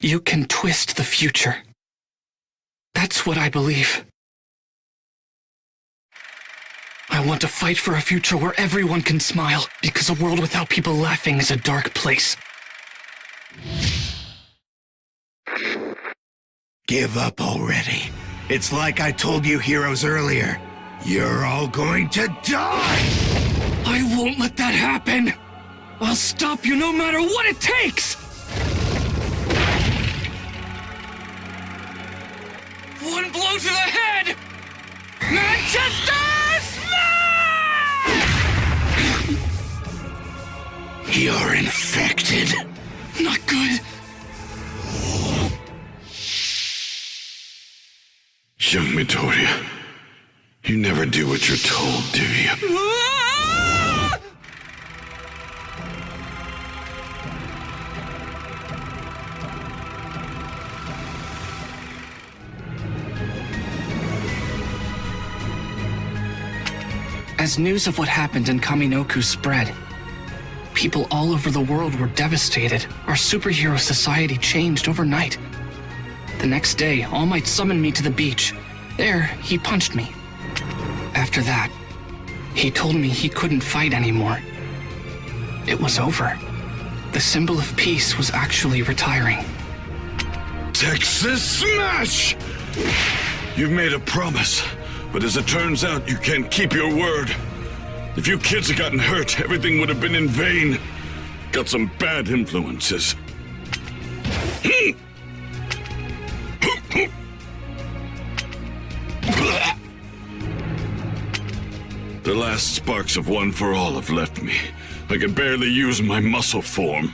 You can twist the future. That's what I believe. I want to fight for a future where everyone can smile, because a world without people laughing is a dark place. Give up already. It's like I told you heroes earlier. You're all going to die! I won't let that happen! I'll stop you no matter what it takes! One blow to the head! Manchester Smash! You're infected. Not good. Young Midoriya, you never do what you're told, do you? As news of what happened in Kaminoku spread, people all over the world were devastated. Our superhero society changed overnight. The next day, All Might summoned me to the beach. There, he punched me. After that, he told me he couldn't fight anymore. It was over. The symbol of peace was actually retiring. Texas Smash! You've made a promise, but as it turns out, you can't keep your word. If you kids had gotten hurt, everything would have been in vain. Got some bad influences. The last sparks of One for All have left me. I can barely use my muscle form.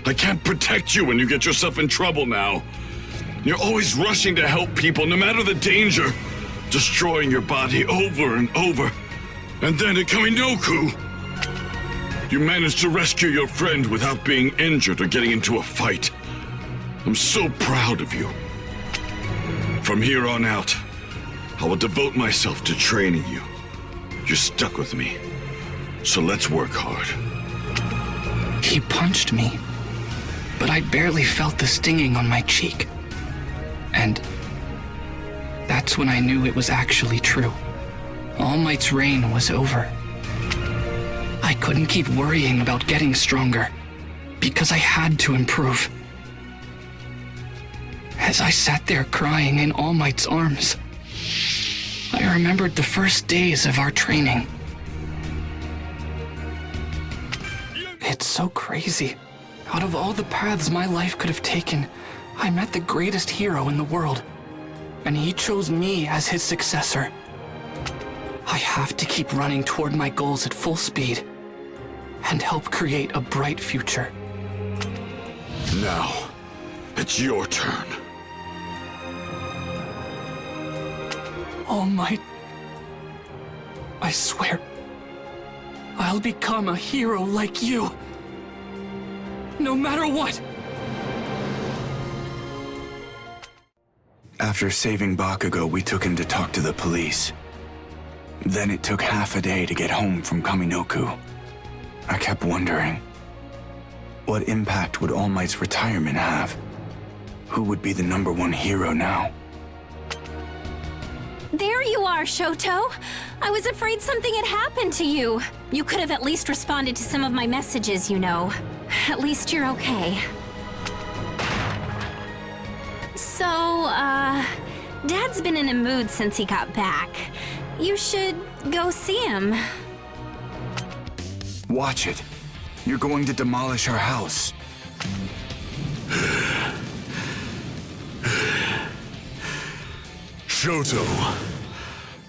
I can't protect you when you get yourself in trouble now. You're always rushing to help people, no matter the danger. Destroying your body over and over. And then at Kaminoku, you managed to rescue your friend without being injured or getting into a fight. I'm so proud of you. From here on out, I will devote myself to training you. You're stuck with me, so let's work hard. He punched me, but I barely felt the stinging on my cheek. And that's when I knew it was actually true. All Might's reign was over. I couldn't keep worrying about getting stronger, because I had to improve. As I sat there crying in All Might's arms, I remembered the first days of our training. It's so crazy. Out of all the paths my life could have taken, I met the greatest hero in the world, and he chose me as his successor. I have to keep running toward my goals at full speed and help create a bright future. Now, it's your turn. All Might, I swear, I'll become a hero like you. No matter what. After saving Bakugo, we took him to talk to the police. Then it took half a day to get home from Kaminoku. I kept wondering, what impact would All Might's retirement have? Who would be the #1 hero now? There you are, Shoto. I was afraid something had happened to you. You could have at least responded to some of my messages, you know. At least you're okay. So, Dad's been in a mood since he got back. You should go see him. Watch it. You're going to demolish our house. Shoto,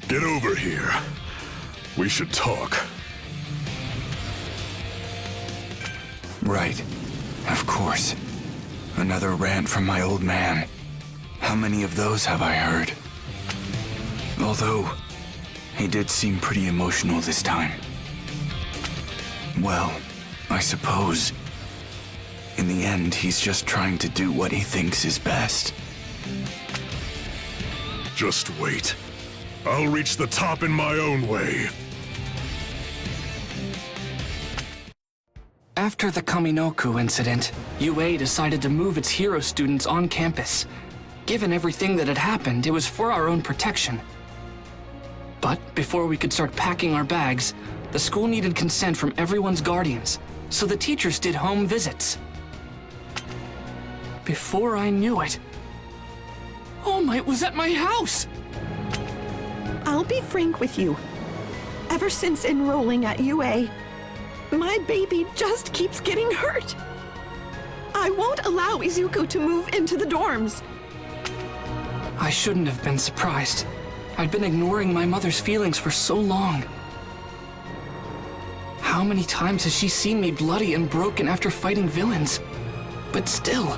get over here. We should talk. Right. Of course. Another rant from my old man. How many of those have I heard? Although, he did seem pretty emotional this time. Well, I suppose, in the end, he's just trying to do what he thinks is best. Just wait. I'll reach the top in my own way. After the Kaminoku incident, UA decided to move its hero students on campus. Given everything that had happened, it was for our own protection. But before we could start packing our bags, the school needed consent from everyone's guardians, so the teachers did home visits. Before I knew it, All Might was at my house! I'll be frank with you. Ever since enrolling at UA, my baby just keeps getting hurt. I won't allow Izuku to move into the dorms. I shouldn't have been surprised. I'd been ignoring my mother's feelings for so long. How many times has she seen me bloody and broken after fighting villains? But still.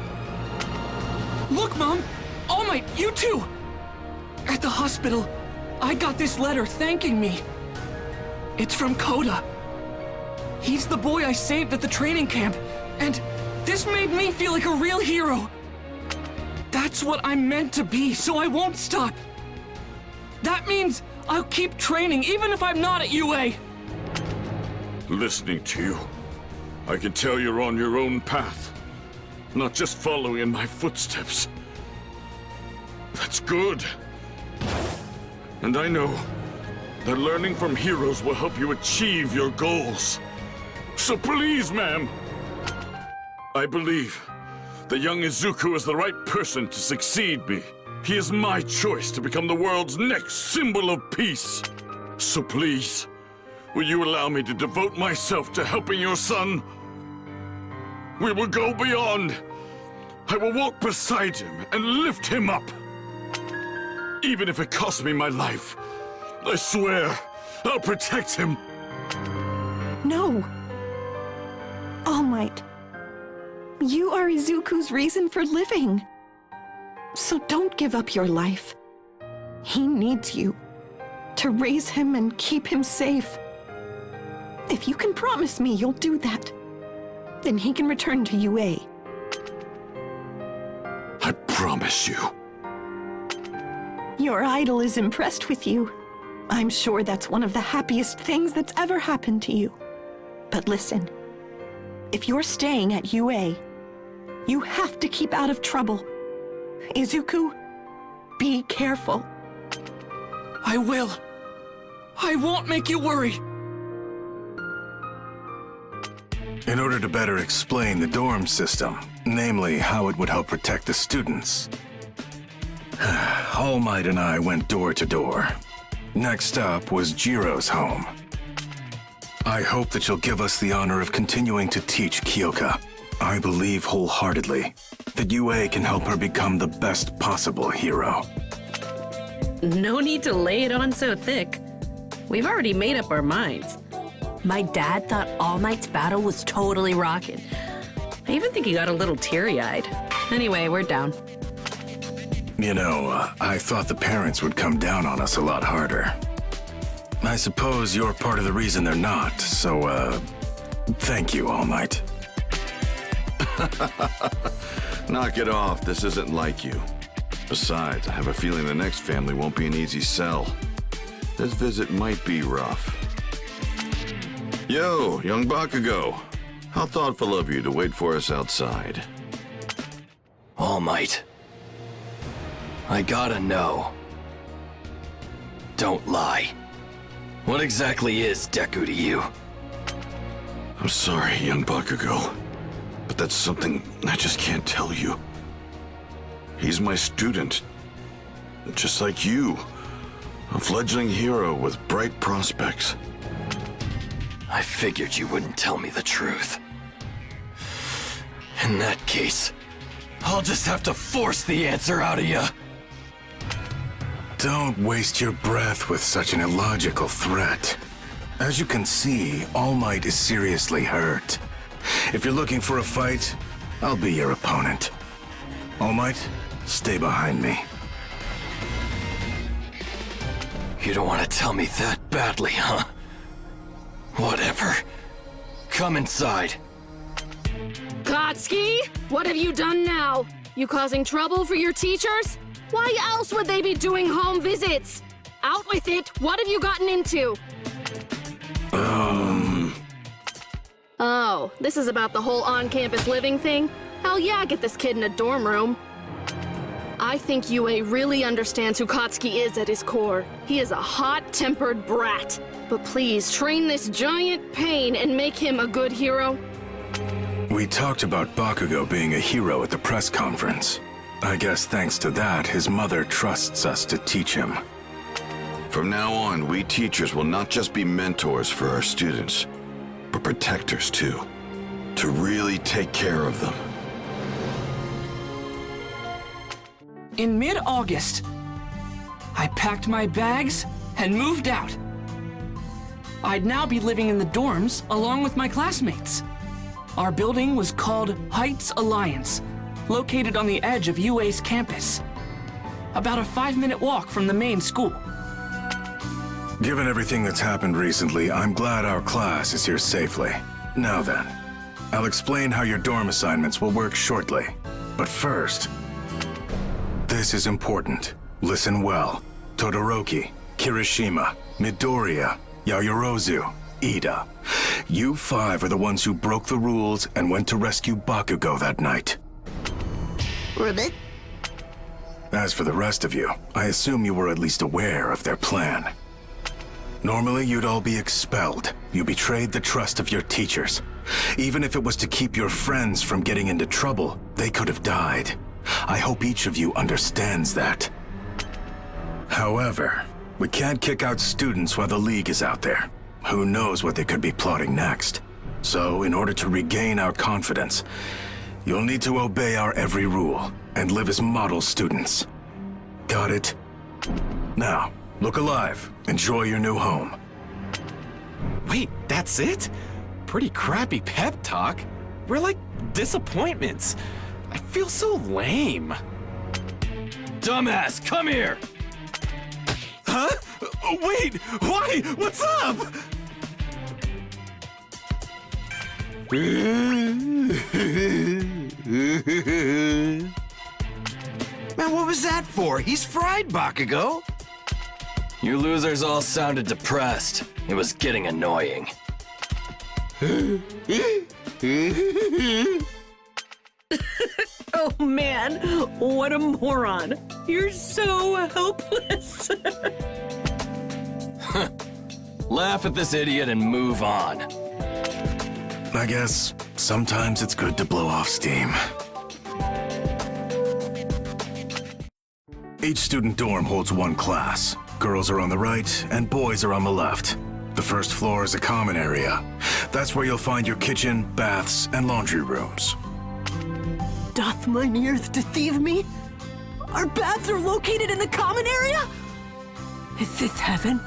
Look, Mom! All Might, you too! At the hospital, I got this letter thanking me. It's from Koda. He's the boy I saved at the training camp, and this made me feel like a real hero. That's what I'm meant to be, so I won't stop. That means I'll keep training even if I'm not at UA. Listening to you, I can tell you're on your own path, not just following in my footsteps. That's good. And I know that learning from heroes will help you achieve your goals. So please, ma'am, I believe that young Izuku is the right person to succeed me. He is my choice to become the world's next symbol of peace. So please, will you allow me to devote myself to helping your son? We will go beyond. I will walk beside him and lift him up. Even if it costs me my life, I swear I'll protect him. No. All Might, you are Izuku's reason for living. So don't give up your life. He needs you to raise him and keep him safe. If you can promise me you'll do that, then he can return to UA. I promise you. Your idol is impressed with you. I'm sure that's one of the happiest things that's ever happened to you. But listen, if you're staying at UA, you have to keep out of trouble. Izuku, be careful. I will. I won't make you worry. In order to better explain the dorm system, namely how it would help protect the students, All Might and I went door to door. Next up was Jiro's home. I hope that you'll give us the honor of continuing to teach Kyoka. I believe wholeheartedly that UA can help her become the best possible hero. No need to lay it on so thick. We've already made up our minds. My dad thought All Might's battle was totally rockin'. I even think he got a little teary-eyed. Anyway, we're down. You know, I thought the parents would come down on us a lot harder. I suppose you're part of the reason they're not, so, thank you, All Might. Knock it off, this isn't like you. Besides, I have a feeling the next family won't be an easy sell. This visit might be rough. Yo, young Bakugo. How thoughtful of you to wait for us outside. All Might. I gotta know. Don't lie. What exactly is Deku to you? I'm sorry, young Bakugo, but that's something I just can't tell you. He's my student, just like you, a fledgling hero with bright prospects. I figured you wouldn't tell me the truth. In that case, I'll just have to force the answer out of you. Don't waste your breath with such an illogical threat. As you can see, All Might is seriously hurt. If you're looking for a fight, I'll be your opponent. All Might, stay behind me. You don't want to tell me that badly, huh? Whatever. Come inside. Katsuki, what have you done now? You causing trouble for your teachers? Why else would they be doing home visits? Out with it, what have you gotten into? Oh, this is about the whole on-campus living thing? Hell yeah, get this kid in a dorm room. I think Yue really understands who Katsuki is at his core. He is a hot-tempered brat. But please, train this giant pain and make him a good hero. We talked about Bakugo being a hero at the press conference. I guess thanks to that, his mother trusts us to teach him. From now on, we teachers will not just be mentors for our students, but protectors too. To really take care of them. In mid-August, I packed my bags and moved out. I'd now be living in the dorms along with my classmates. Our building was called Heights Alliance, located on the edge of UA's campus. About a 5-minute walk from the main school. Given everything that's happened recently, I'm glad our class is here safely. Now then, I'll explain how your dorm assignments will work shortly. But first, this is important. Listen well. Todoroki, Kirishima, Midoriya, Yayorozu, Ida. You 5 are the ones who broke the rules and went to rescue Bakugo that night. Ribbit? As for the rest of you, I assume you were at least aware of their plan. Normally, you'd all be expelled. You betrayed the trust of your teachers. Even if it was to keep your friends from getting into trouble, they could have died. I hope each of you understands that. However, we can't kick out students while the League is out there. Who knows what they could be plotting next? So, in order to regain our confidence, you'll need to obey our every rule and live as model students. Got it? Now, look alive. Enjoy your new home. Wait, that's it? Pretty crappy pep talk. We're like disappointments. I feel so lame. Dumbass, come here! Huh? Wait, why? What's up? Man, what was that for? He's fried, Bakugo. You losers all sounded depressed. It was getting annoying. Oh man, what a moron. You're so helpless. Laugh at this idiot and move on. I guess sometimes it's good to blow off steam. Each student dorm holds one class. Girls are on the right and boys are on the left. The first floor is a common area. That's where you'll find your kitchen, baths, and laundry rooms. Doth mine earth deceive me? Our baths are located in the common area? Is this heaven?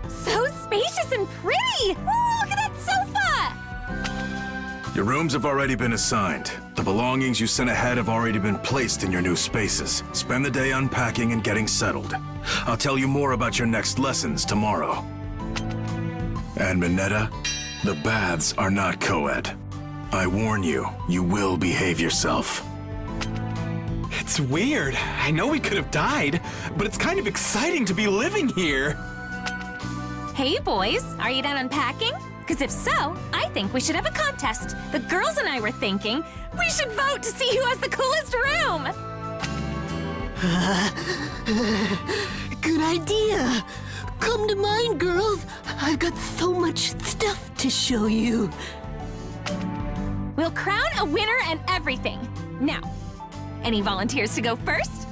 So spacious and pretty! Ooh, look at that sofa! Your rooms have already been assigned. The belongings you sent ahead have already been placed in your new spaces. Spend the day unpacking and getting settled. I'll tell you more about your next lessons tomorrow. And Mineta, the baths are not co-ed. I warn you, you will behave yourself. It's weird. I know we could have died, but it's kind of exciting to be living here. Hey boys, are you done unpacking? Because if so, I think we should have a contest. The girls and I were thinking we should vote to see who has the coolest room. Good idea. Come to mine, girls. I've got so much stuff to show you. We'll crown a winner and everything. Now, any volunteers to go first?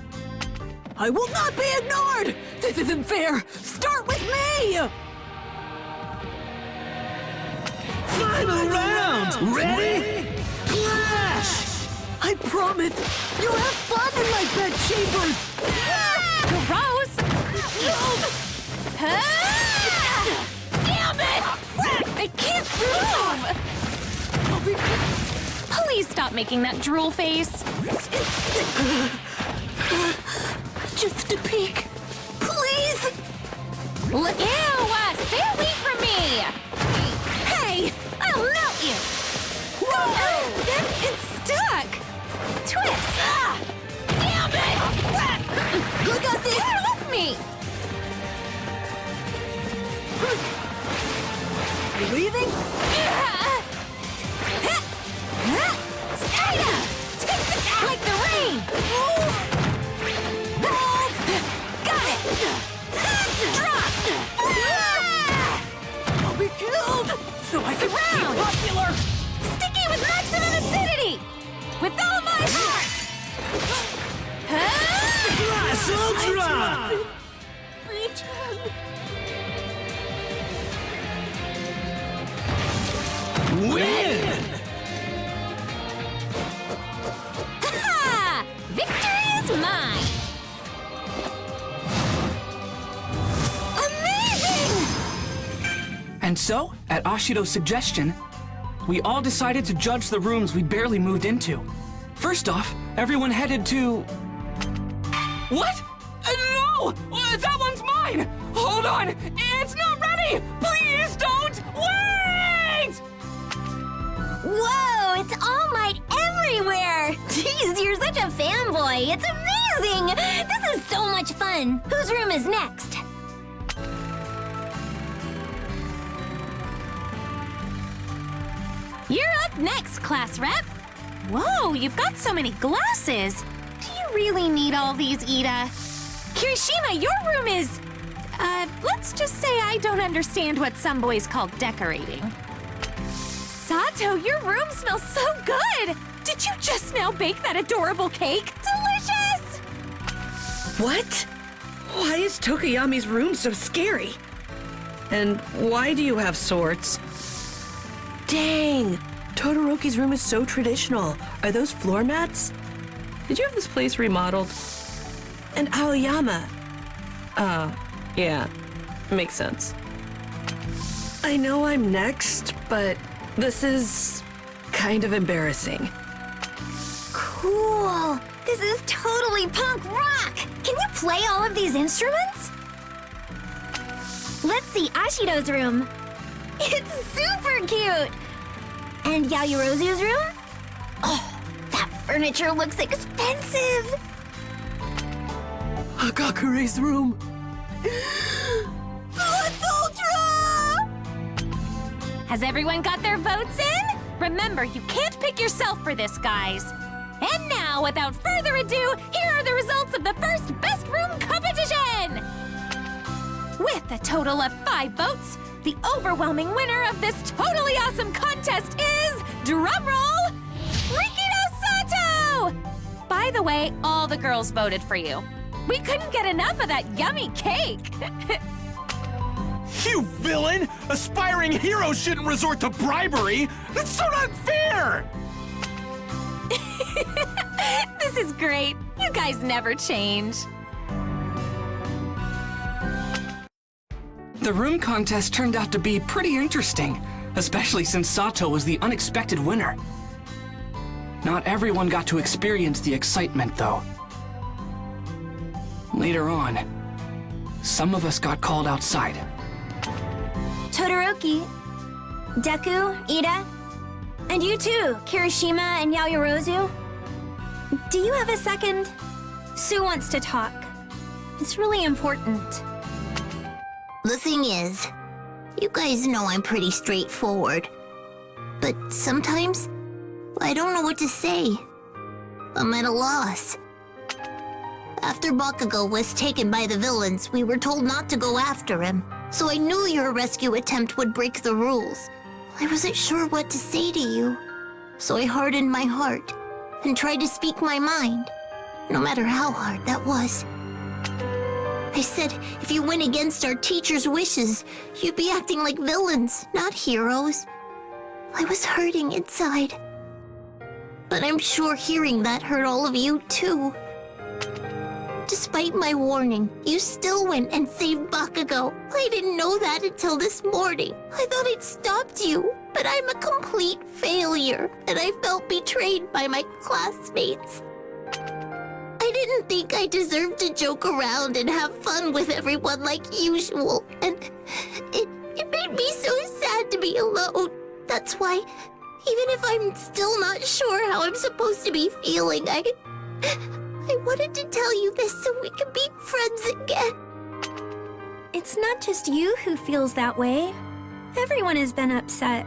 I will not be ignored! This isn't fair! Start with me! Final round! Ready? Clash! I promise, you'll have fun in my bedchambers! Gross! Damn it! I can't move! Please stop making that drool face. Just a peek. Please! Ew! Stay away from me! Hey! I'll melt you! Whoa! It's stuck! Twist! Damn it! Look at this! Get off me! You leaving? so I can be Surround! popular! Sticky with maximum acidity! With all my heart! Glass Ultra! Win! Ha! Victory is mine! Amazing! And so, at Ashido's suggestion, we all decided to judge the rooms we barely moved into. First off, everyone headed to... What? No! That one's mine! Hold on! It's not ready! Please don't! Wait! Whoa, it's All Might everywhere! Jeez, you're such a fanboy. It's amazing! This is so much fun. Whose room is next? You're up next, class rep. Whoa, you've got so many glasses. Do you really need all these, Ida? Kirishima, your room is... let's just say I don't understand what some boys call decorating. Sato, your room smells so good! Did you just now bake that adorable cake? Delicious! What? Why is Tokoyami's room so scary? And why do you have swords? Dang! Todoroki's room is so traditional. Are those floor mats? Did you have this place remodeled? And Aoyama. Yeah. Makes sense. I know I'm next, but this is kind of embarrassing. Cool! This is totally punk rock! Can you play all of these instruments? Let's see Ashido's room. It's super cute! And Yaoyorozu's room? Oh, that furniture looks expensive! Hagakure's room. Glass Ultra! Has everyone got their votes in? Remember, you can't pick yourself for this, guys. And now, without further ado, here are the results of the first Best Room competition! With a total of 5 votes, the overwhelming winner of this totally awesome contest is, drumroll, Rikido Sato! By the way, all the girls voted for you. We couldn't get enough of that yummy cake. You villain! Aspiring heroes shouldn't resort to bribery! That's so not fair! This is great. You guys never change. The room contest turned out to be pretty interesting, especially since Sato was the unexpected winner. Not everyone got to experience the excitement, though. Later on, some of us got called outside. Todoroki, Deku, Ida, and you too, Kirishima and Yaoyorozu. Do you have a second? Sue wants to talk. It's really important. The thing is, you guys know I'm pretty straightforward. But sometimes, I don't know what to say. I'm at a loss. After Bakugo was taken by the villains, we were told not to go after him. So I knew your rescue attempt would break the rules. I wasn't sure what to say to you. So I hardened my heart and tried to speak my mind, no matter how hard that was. I said, if you went against our teacher's wishes, you'd be acting like villains, not heroes. I was hurting inside. But I'm sure hearing that hurt all of you too. Despite my warning, you still went and saved Bakugo. I didn't know that until this morning. I thought I'd stopped you, but I'm a complete failure, and I felt betrayed by my classmates. I didn't think I deserved to joke around and have fun with everyone like usual, and it made me so sad to be alone. That's why, even if I'm still not sure how I'm supposed to be feeling, I wanted to tell you this so we can be friends again. It's not just you who feels that way. Everyone has been upset.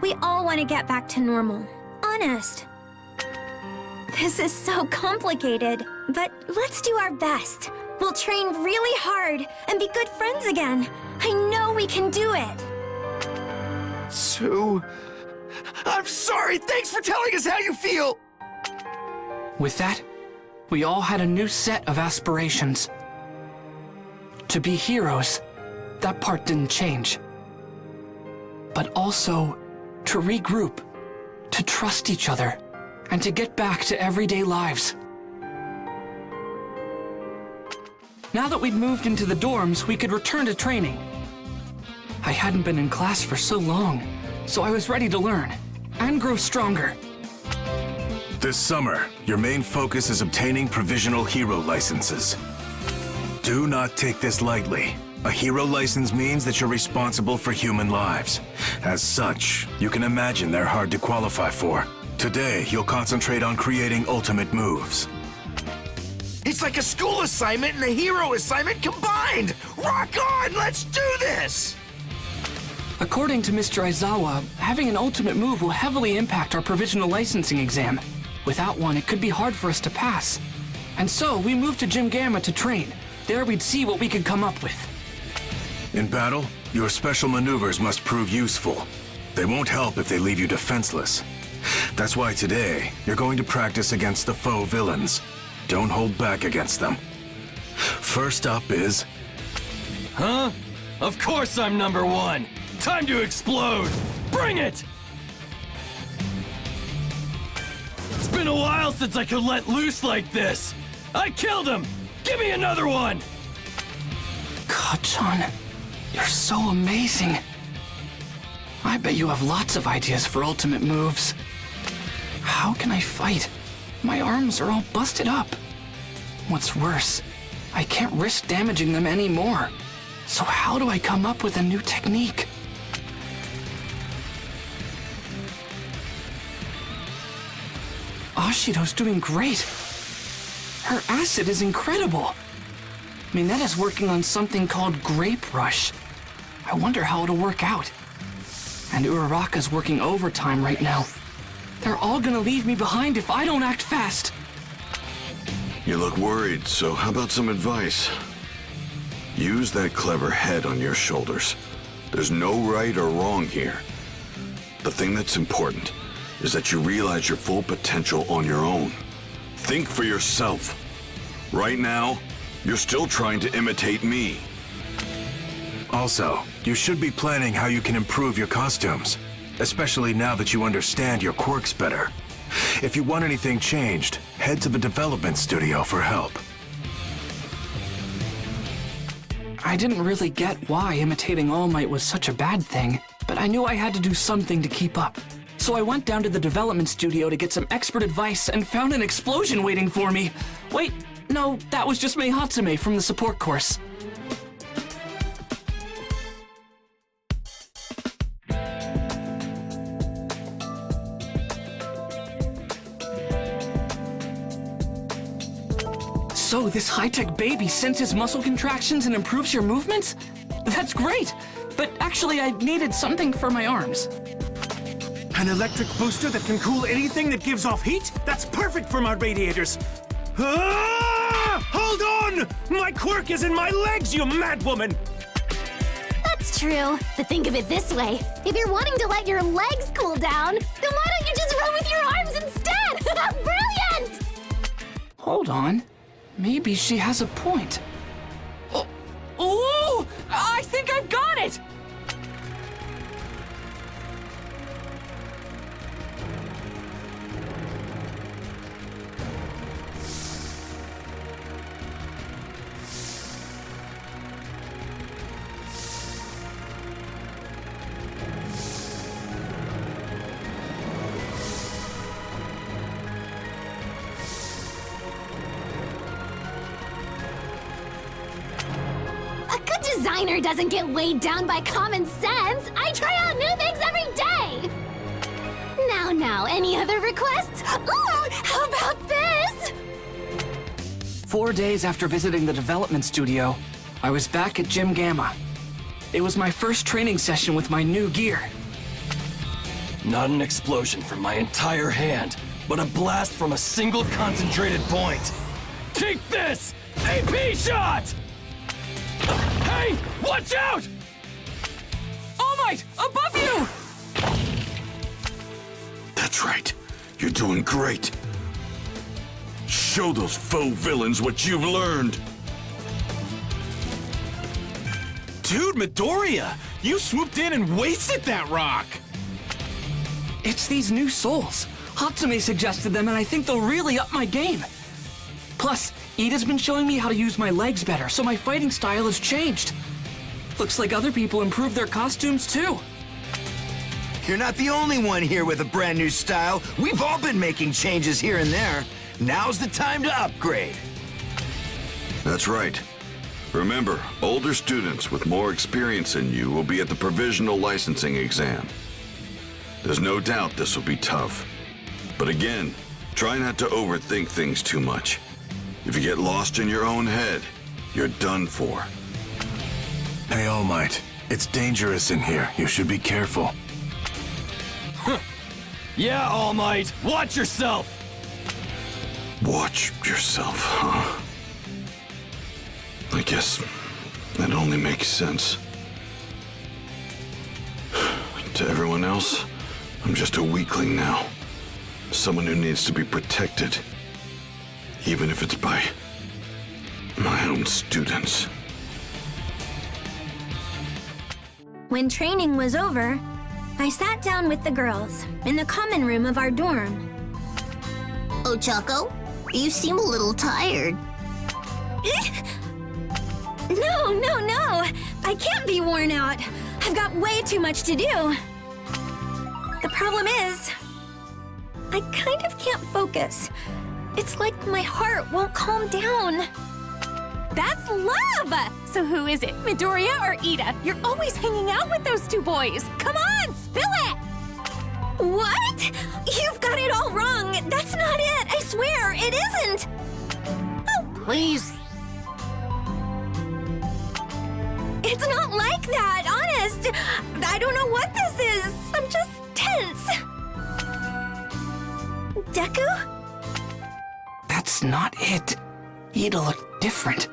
We all want to get back to normal. Honest. This is so complicated, but let's do our best. We'll train really hard and be good friends again. I know we can do it. Sue, I'm sorry. Thanks for telling us how you feel. With that, we all had a new set of aspirations. To be heroes, that part didn't change. But also, to regroup, to trust each other, and to get back to everyday lives. Now that we'd moved into the dorms, we could return to training. I hadn't been in class for so long, so I was ready to learn and grow stronger. This summer, your main focus is obtaining provisional hero licenses. Do not take this lightly. A hero license means that you're responsible for human lives. As such, you can imagine they're hard to qualify for. Today, you'll concentrate on creating ultimate moves. It's like a school assignment and a hero assignment combined! Rock on! Let's do this! According to Mr. Aizawa, having an ultimate move will heavily impact our provisional licensing exam. Without one, it could be hard for us to pass. And so, we moved to Gym Gamma to train. There we'd see what we could come up with. In battle, your special maneuvers must prove useful. They won't help if they leave you defenseless. That's why today, you're going to practice against the foe villains. Don't hold back against them. First up is... Huh? Of course I'm number one! Time to explode! Bring it! It's been a while since I could let loose like this! I killed him! Give me another one! Kachan, you're so amazing. I bet you have lots of ideas for ultimate moves. How can I fight? My arms are all busted up. What's worse, I can't risk damaging them anymore. So how do I come up with a new technique? Ashido's doing great. Her acid is incredible. Minetta's working on something called Grape Rush. I wonder how it'll work out. And Uraraka's working overtime right now. They're all gonna leave me behind if I don't act fast. You look worried, so how about some advice? Use that clever head on your shoulders. There's no right or wrong here. The thing that's important is that you realize your full potential on your own. Think for yourself. Right now, you're still trying to imitate me. Also, you should be planning how you can improve your costumes, especially now that you understand your quirks better. If you want anything changed, head to the development studio for help. I didn't really get why imitating All Might was such a bad thing, but I knew I had to do something to keep up. So I went down to the development studio to get some expert advice and found an explosion waiting for me. Wait, no, that was just Mei Hatsume from the support course. So this high-tech baby senses muscle contractions and improves your movements? That's great! But actually, I needed something for my arms. An electric booster that can cool anything that gives off heat? That's perfect for my radiators. Ah! Hold on! My quirk is in my legs, you mad woman! That's true. But think of it this way. If you're wanting to let your legs cool down, then why don't you just run with your arms instead? Brilliant! Hold on. Maybe she has a point. Oh, I think I've got it! Designer doesn't get weighed down by common sense. I try out new things every day. Now, any other requests? Ooh, how about this? 4 days after visiting the development studio, I was back at Gym Gamma. It was my first training session with my new gear. Not an explosion from my entire hand, but a blast from a single concentrated point. Take this! AP shot! Hey, watch out! All Might, above you! That's right. You're doing great. Show those faux villains what you've learned. Dude, Midoriya! You swooped in and wasted that rock! It's these new souls. Hatsume suggested them, and I think they'll really up my game. Plus, Ida's been showing me how to use my legs better, so my fighting style has changed. Looks like other people improved their costumes too. You're not the only one here with a brand new style. We've all been making changes here and there. Now's the time to upgrade. That's right. Remember, older students with more experience than you will be at the provisional licensing exam. There's no doubt this will be tough. But again, try not to overthink things too much. If you get lost in your own head, you're done for. Hey, All Might. It's dangerous in here. You should be careful. Yeah, All Might. Watch yourself. Watch yourself, huh? I guess that only makes sense. To everyone else, I'm just a weakling now. Someone who needs to be protected. Even if it's by my own students. When training was over, I sat down with the girls in the common room of our dorm. Oh, Choco, you seem a little tired. No. I can't be worn out. I've got way too much to do. The problem is, I kind of can't focus. It's like my heart won't calm down. That's love! So who is it, Midoriya or Ida? You're always hanging out with those two boys. Come on, spill it! What? You've got it all wrong. That's not it. I swear, it isn't. Oh, please. It's not like that, honest. I don't know what this is. I'm just tense. Deku? That's not it. Ida looked different.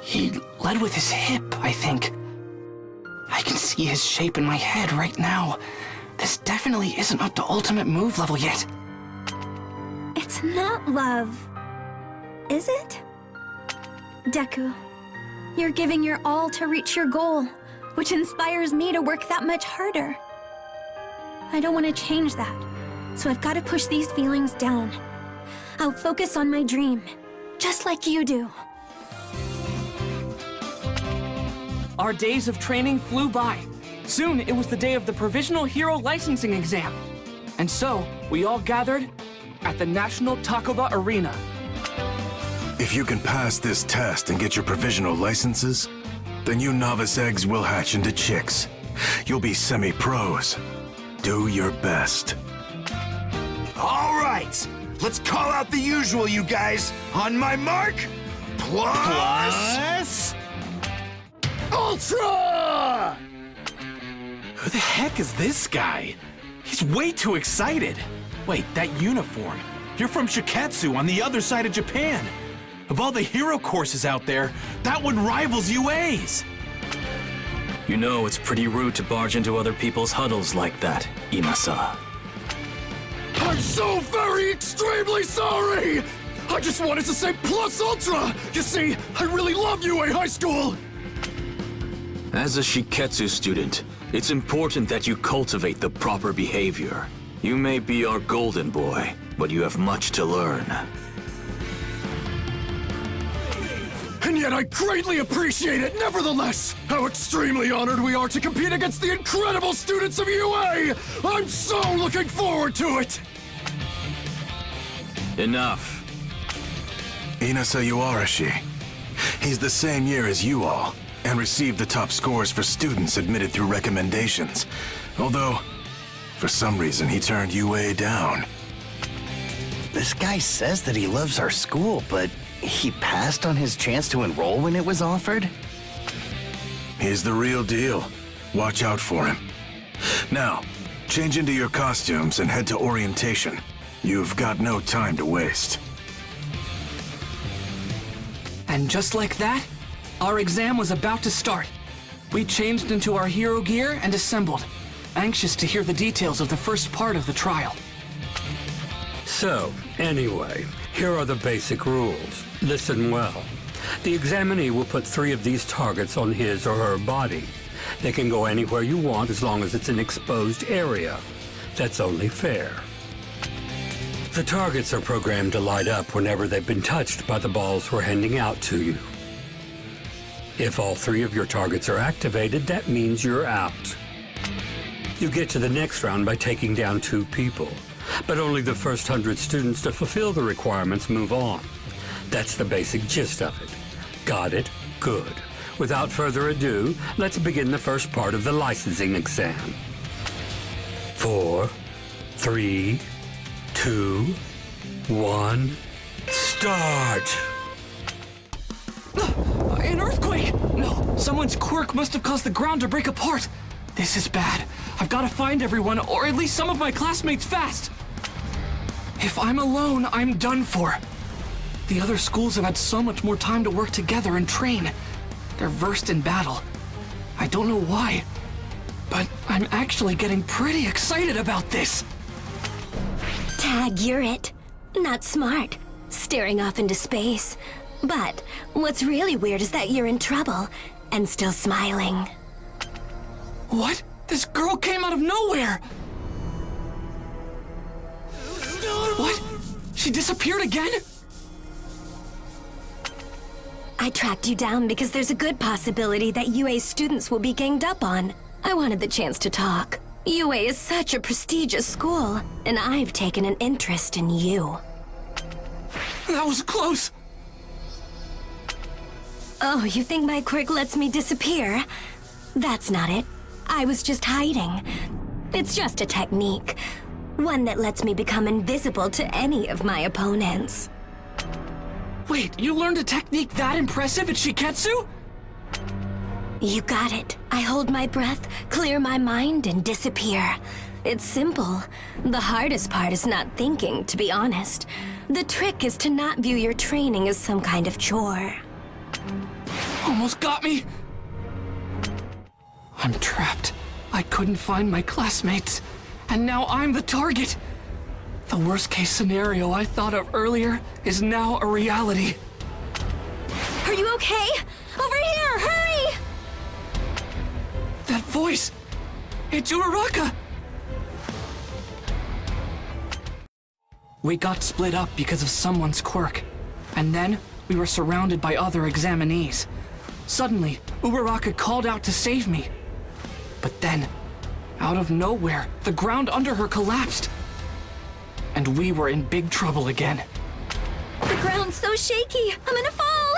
He led with his hip, I think. I can see his shape in my head right now. This definitely isn't up to ultimate move level yet. It's not love, is it? Deku, you're giving your all to reach your goal, which inspires me to work that much harder. I don't want to change that, so I've got to push these feelings down. I'll focus on my dream, just like you do. Our days of training flew by. Soon, it was the day of the Provisional Hero Licensing Exam. And so, we all gathered at the National Takoba Arena. If you can pass this test and get your provisional licenses, then you novice eggs will hatch into chicks. You'll be semi-pros. Do your best. All right, let's call out the usual, you guys. On my mark, plus... Ultra! Who the heck is this guy? He's way too excited. Wait, that uniform. You're from Shiketsu on the other side of Japan. Of all the hero courses out there, that one rivals UA's. You know it's pretty rude to barge into other people's huddles like that, Inasa. I'm so very extremely sorry! I just wanted to say plus ultra! You see, I really love UA High School! As a Shiketsu student, it's important that you cultivate the proper behavior. You may be our golden boy, but you have much to learn. And yet I greatly appreciate it nevertheless! How extremely honored we are to compete against the incredible students of UA! I'm so looking forward to it! Enough. Inasa Yuarashi. He's the same year as you all, and received the top scores for students admitted through recommendations. Although, for some reason, he turned UA down. This guy says that he loves our school, but he passed on his chance to enroll when it was offered? He's the real deal. Watch out for him. Now, change into your costumes and head to orientation. You've got no time to waste. And just like that, our exam was about to start. We changed into our hero gear and assembled, anxious to hear the details of the first part of the trial. So, anyway, here are the basic rules. Listen well. The examinee will put 3 of these targets on his or her body. They can go anywhere you want as long as it's an exposed area. That's only fair. The targets are programmed to light up whenever they've been touched by the balls we're handing out to you. If all 3 of your targets are activated, that means you're out. You get to the next round by taking down 2 people, but only the first 100 students to fulfill the requirements move on. That's the basic gist of it. Got it? Good. Without further ado, let's begin the first part of the licensing exam. 4, 3, 2, 1, start! An earthquake! No, someone's quirk must have caused the ground to break apart. This is bad. I've got to find everyone, or at least some of my classmates fast. If I'm alone, I'm done for. The other schools have had so much more time to work together and train. They're versed in battle. I don't know why, but I'm actually getting pretty excited about this. Tag, you're it. Not smart. Staring off into space. But what's really weird is that you're in trouble and still smiling. What? This girl came out of nowhere! What? She disappeared again? I tracked you down because there's a good possibility that UA's students will be ganged up on. I wanted the chance to talk. UA is such a prestigious school, and I've taken an interest in you. That was close! Oh, you think my quirk lets me disappear? That's not it. I was just hiding. It's just a technique. One that lets me become invisible to any of my opponents. Wait, you learned a technique that impressive at Shiketsu? You got it. I hold my breath, clear my mind, and disappear. It's simple. The hardest part is not thinking, to be honest. The trick is to not view your training as some kind of chore. Almost got me! I'm trapped. I couldn't find my classmates, and now I'm the target! The worst-case scenario I thought of earlier is now a reality. Are you okay? Over here, hurry! That voice! It's Uraraka! We got split up because of someone's quirk, and then we were surrounded by other examinees. Suddenly, Uraraka called out to save me. But then, out of nowhere, the ground under her collapsed. And we were in big trouble again. The ground's so shaky, I'm gonna fall!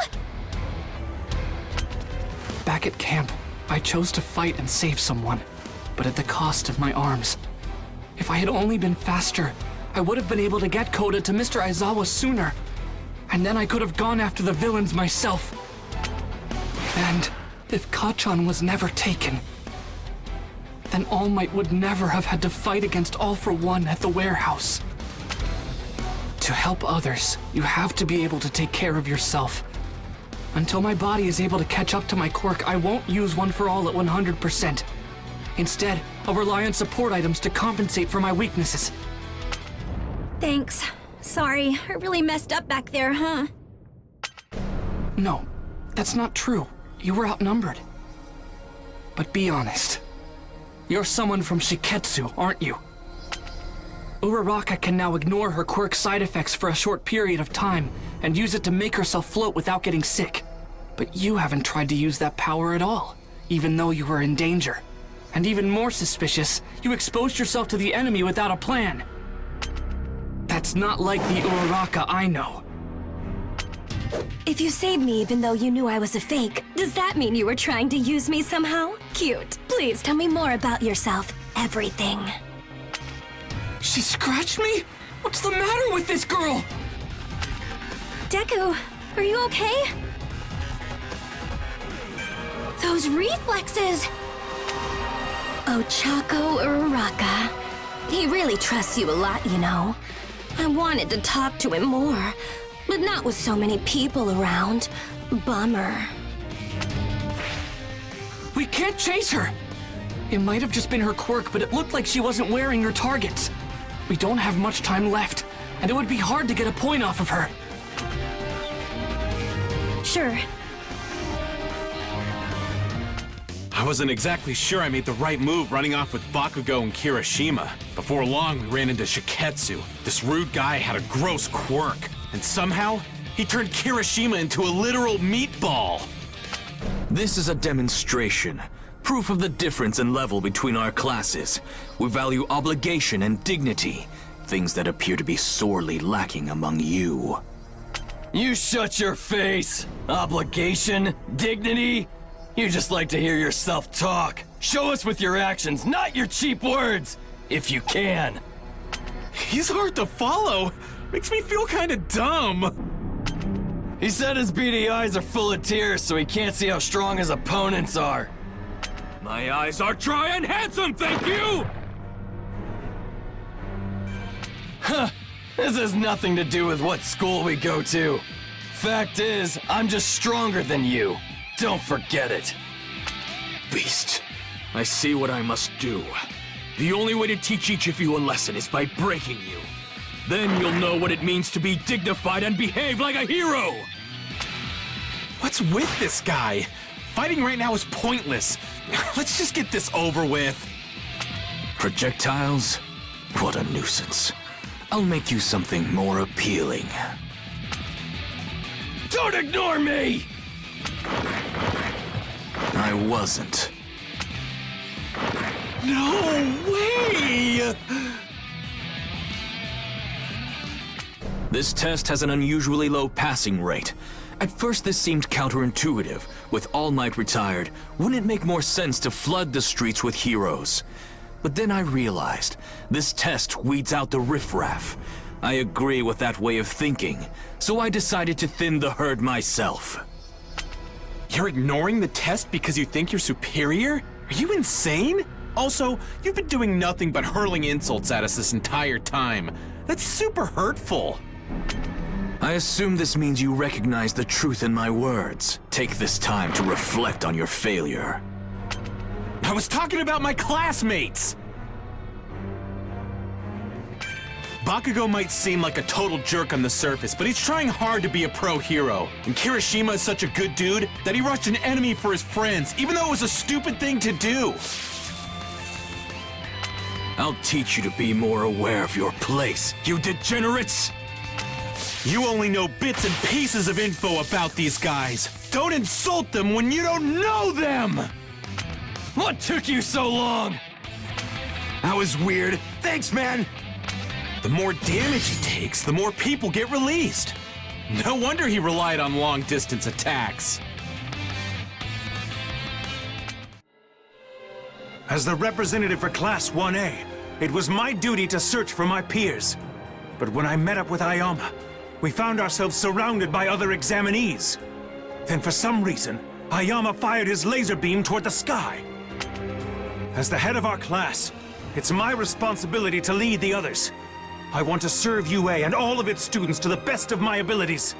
Back at camp, I chose to fight and save someone, but at the cost of my arms. If I had only been faster, I would have been able to get Koda to Mr. Aizawa sooner. And then I could have gone after the villains myself. And if Kachan was never taken, then All Might would never have had to fight against All for One at the warehouse. To help others, you have to be able to take care of yourself. Until my body is able to catch up to my quirk, I won't use One for All at 100%. Instead, I'll rely on support items to compensate for my weaknesses. Thanks. Sorry, I really messed up back there, huh? No, that's not true. You were outnumbered. But be honest. You're someone from Shiketsu, aren't you? Uraraka can now ignore her quirk side effects for a short period of time and use it to make herself float without getting sick. But you haven't tried to use that power at all, even though you were in danger. And even more suspicious, you exposed yourself to the enemy without a plan. That's not like the Uraraka I know. If you saved me even though you knew I was a fake, does that mean you were trying to use me somehow? Cute. Please tell me more about yourself. Everything. She scratched me? What's the matter with this girl? Deku, are you okay? Those reflexes! Ochako Uraraka. He really trusts you a lot, you know. I wanted to talk to him more, but not with so many people around. Bummer. We can't chase her! It might have just been her quirk, but it looked like she wasn't wearing her targets. We don't have much time left. and it would be hard to get a point off of her. Sure. I wasn't exactly sure I made the right move running off with Bakugo and Kirishima. Before long, we ran into Shiketsu. This rude guy had a gross quirk, and somehow, he turned Kirishima into a literal meatball. This is a demonstration. Proof of the difference in level between our classes. We value obligation and dignity, things that appear to be sorely lacking among you. You shut your face! Obligation? Dignity? You just like to hear yourself talk. Show us with your actions, not your cheap words, if you can. He's hard to follow. Makes me feel kind of dumb. He said his beady eyes are full of tears so he can't see how strong his opponents are. My eyes are dry and handsome, thank you! Huh, this has nothing to do with what school we go to. Fact is, I'm just stronger than you. Don't forget it. Beast, I see what I must do. The only way to teach each of you a lesson is by breaking you. Then you'll know what it means to be dignified and behave like a hero! What's with this guy? Fighting right now is pointless. Let's just get this over with. Projectiles? What a nuisance. I'll make you something more appealing. Don't ignore me! I wasn't. No way! This test has an unusually low passing rate. At first this seemed counterintuitive. With All Might retired, wouldn't it make more sense to flood the streets with heroes? But then I realized, this test weeds out the riffraff. I agree with that way of thinking, so I decided to thin the herd myself. You're ignoring the test because you think you're superior? Are you insane? Also, you've been doing nothing but hurling insults at us this entire time. That's super hurtful. I assume this means you recognize the truth in my words. Take this time to reflect on your failure. I was talking about my classmates! Bakugo might seem like a total jerk on the surface, but he's trying hard to be a pro hero. And Kirishima is such a good dude that he rushed an enemy for his friends, even though it was a stupid thing to do. I'll teach you to be more aware of your place, you degenerates! You only know bits and pieces of info about these guys. Don't insult them when you don't know them! What took you so long? That was weird. Thanks, man! The more damage he takes, the more people get released. No wonder he relied on long-distance attacks. As the representative for Class 1A, it was my duty to search for my peers. But when I met up with Ayama, we found ourselves surrounded by other examinees. Then for some reason, Ayama fired his laser beam toward the sky. As the head of our class, it's my responsibility to lead the others. I want to serve UA and all of its students to the best of my abilities.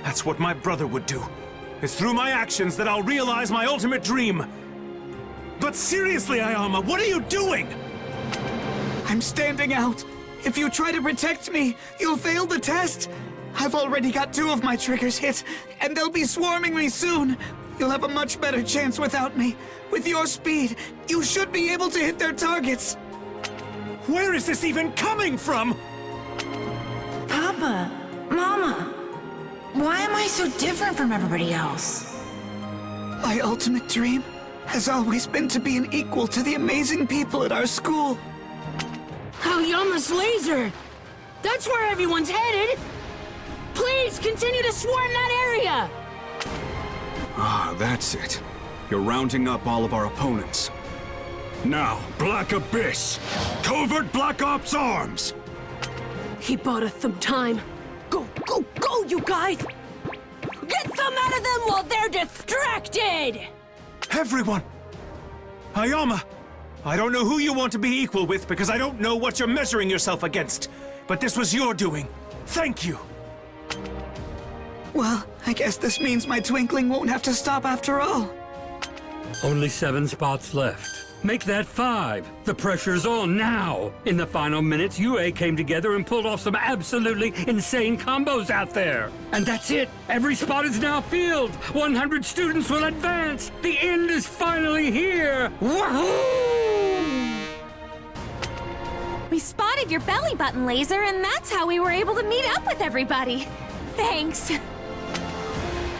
That's what my brother would do. It's through my actions that I'll realize my ultimate dream. But seriously, Ayama, what are you doing? I'm standing out. If you try to protect me, you'll fail the test. I've already got 2 of my triggers hit, and they'll be swarming me soon. You'll have a much better chance without me. With your speed, you should be able to hit their targets. Where is this even coming from? Papa, Mama, why am I so different from everybody else? My ultimate dream has always been to be an equal to the amazing people at our school. Ayama's laser! That's where everyone's headed! Please continue to swarm that area! Ah, that's it. You're rounding up all of our opponents. Now, Black Abyss! Covert Black Ops Arms! He bought us some time. Go, go, go, you guys! Get some out of them while they're distracted! Everyone! Ayama! I don't know who you want to be equal with because I don't know what you're measuring yourself against. But this was your doing. Thank you! Well, I guess this means my twinkling won't have to stop after all. Only 7 spots left. Make that 5. The pressure's on now. In the final minutes, UA came together and pulled off some absolutely insane combos out there. And that's it. Every spot is now filled. 100 students will advance. The end is finally here. Woohoo! We spotted your belly button laser, and that's how we were able to meet up with everybody. Thanks.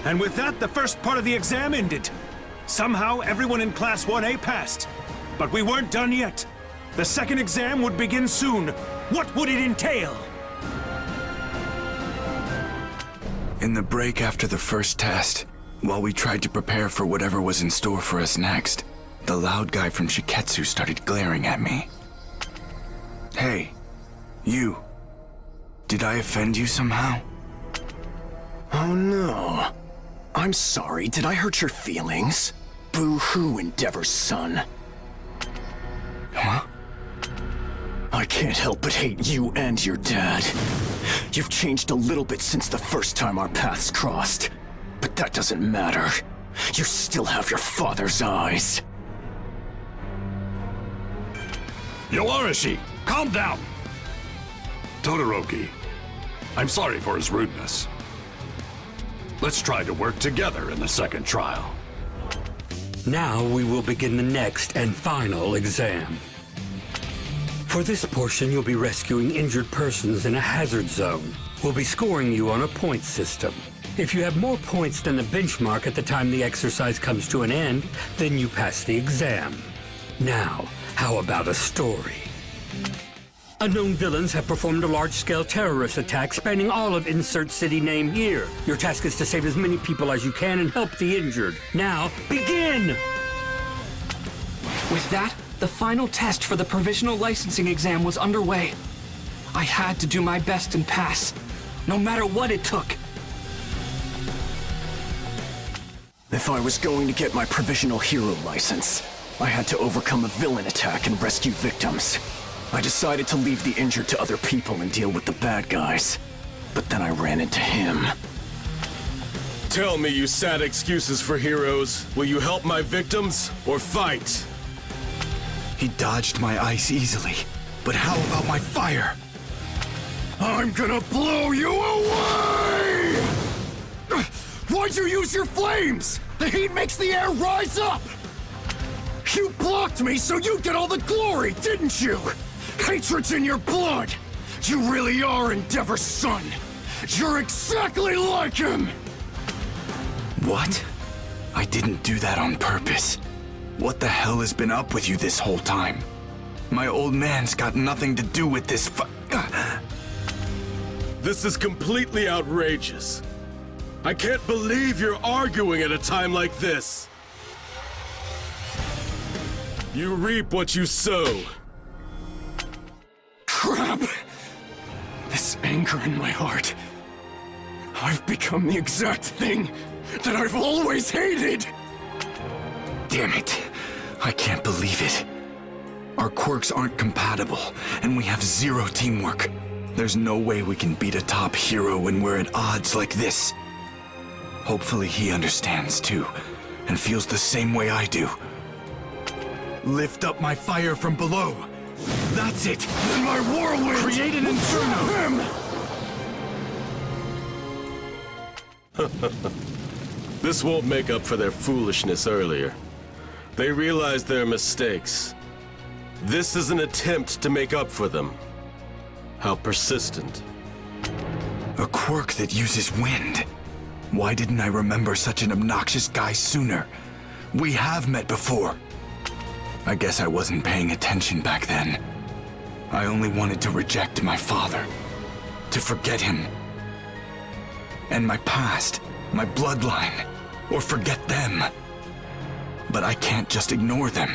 And with that, the first part of the exam ended. Somehow, everyone in Class 1A passed. But we weren't done yet. The second exam would begin soon. What would it entail? In the break after the first test, while we tried to prepare for whatever was in store for us next, the loud guy from Shiketsu started glaring at me. Hey, you. Did I offend you somehow? Oh no. I'm sorry, did I hurt your feelings? Boo-hoo, Endeavor's son. Huh? I can't help but hate you and your dad. You've changed a little bit since the first time our paths crossed. But that doesn't matter. You still have your father's eyes. Yolarishi, calm down! Todoroki, I'm sorry for his rudeness. Let's try to work together in the second trial. Now we will begin the next and final exam. For this portion, you'll be rescuing injured persons in a hazard zone. We'll be scoring you on a point system. If you have more points than the benchmark at the time the exercise comes to an end, then you pass the exam. Now, how about a story? Unknown villains have performed a large-scale terrorist attack spanning all of insert city name here. Your task is to save as many people as you can and help the injured. Now, begin! With that, the final test for the provisional licensing exam was underway. I had to do my best and pass, no matter what it took. If I was going to get my provisional hero license, I had to overcome a villain attack and rescue victims. I decided to leave the injured to other people and deal with the bad guys. But then I ran into him. Tell me, you sad excuses for heroes. Will you help my victims or fight? He dodged my ice easily, but how about my fire? I'm gonna blow you away! Why'd you use your flames? The heat makes the air rise up! You blocked me so you'd get all the glory, didn't you? Hatred's in your blood! You really are Endeavor's son! You're exactly like him! What? I didn't do that on purpose. What the hell has been up with you this whole time? My old man's got nothing to do with this This is completely outrageous. I can't believe you're arguing at a time like this. You reap what you sow. Crap! This anger in my heart. I've become the exact thing that I've always hated! Damn it. I can't believe it. Our quirks aren't compatible, and we have zero teamwork. There's no way we can beat a top hero when we're at odds like this. Hopefully he understands too, and feels the same way I do. Lift up my fire from below. That's it! In my whirlwind! Create an inferno! This won't make up for their foolishness earlier. They realized their mistakes. This is an attempt to make up for them. How persistent. A quirk that uses wind. Why didn't I remember such an obnoxious guy sooner? We have met before. I guess I wasn't paying attention back then. I only wanted to reject my father. To forget him. And my past, my bloodline, or forget them. But I can't just ignore them.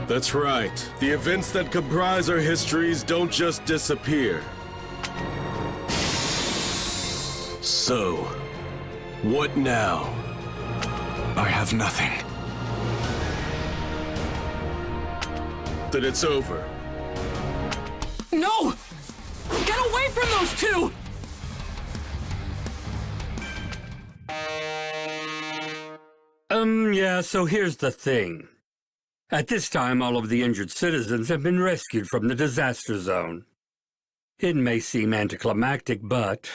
That's right. The events that comprise our histories don't just disappear. So, what now? I have nothing. Then it's over. No! Get away from those two! Yeah, so here's the thing. At this time, all of the injured citizens have been rescued from the disaster zone. It may seem anticlimactic, but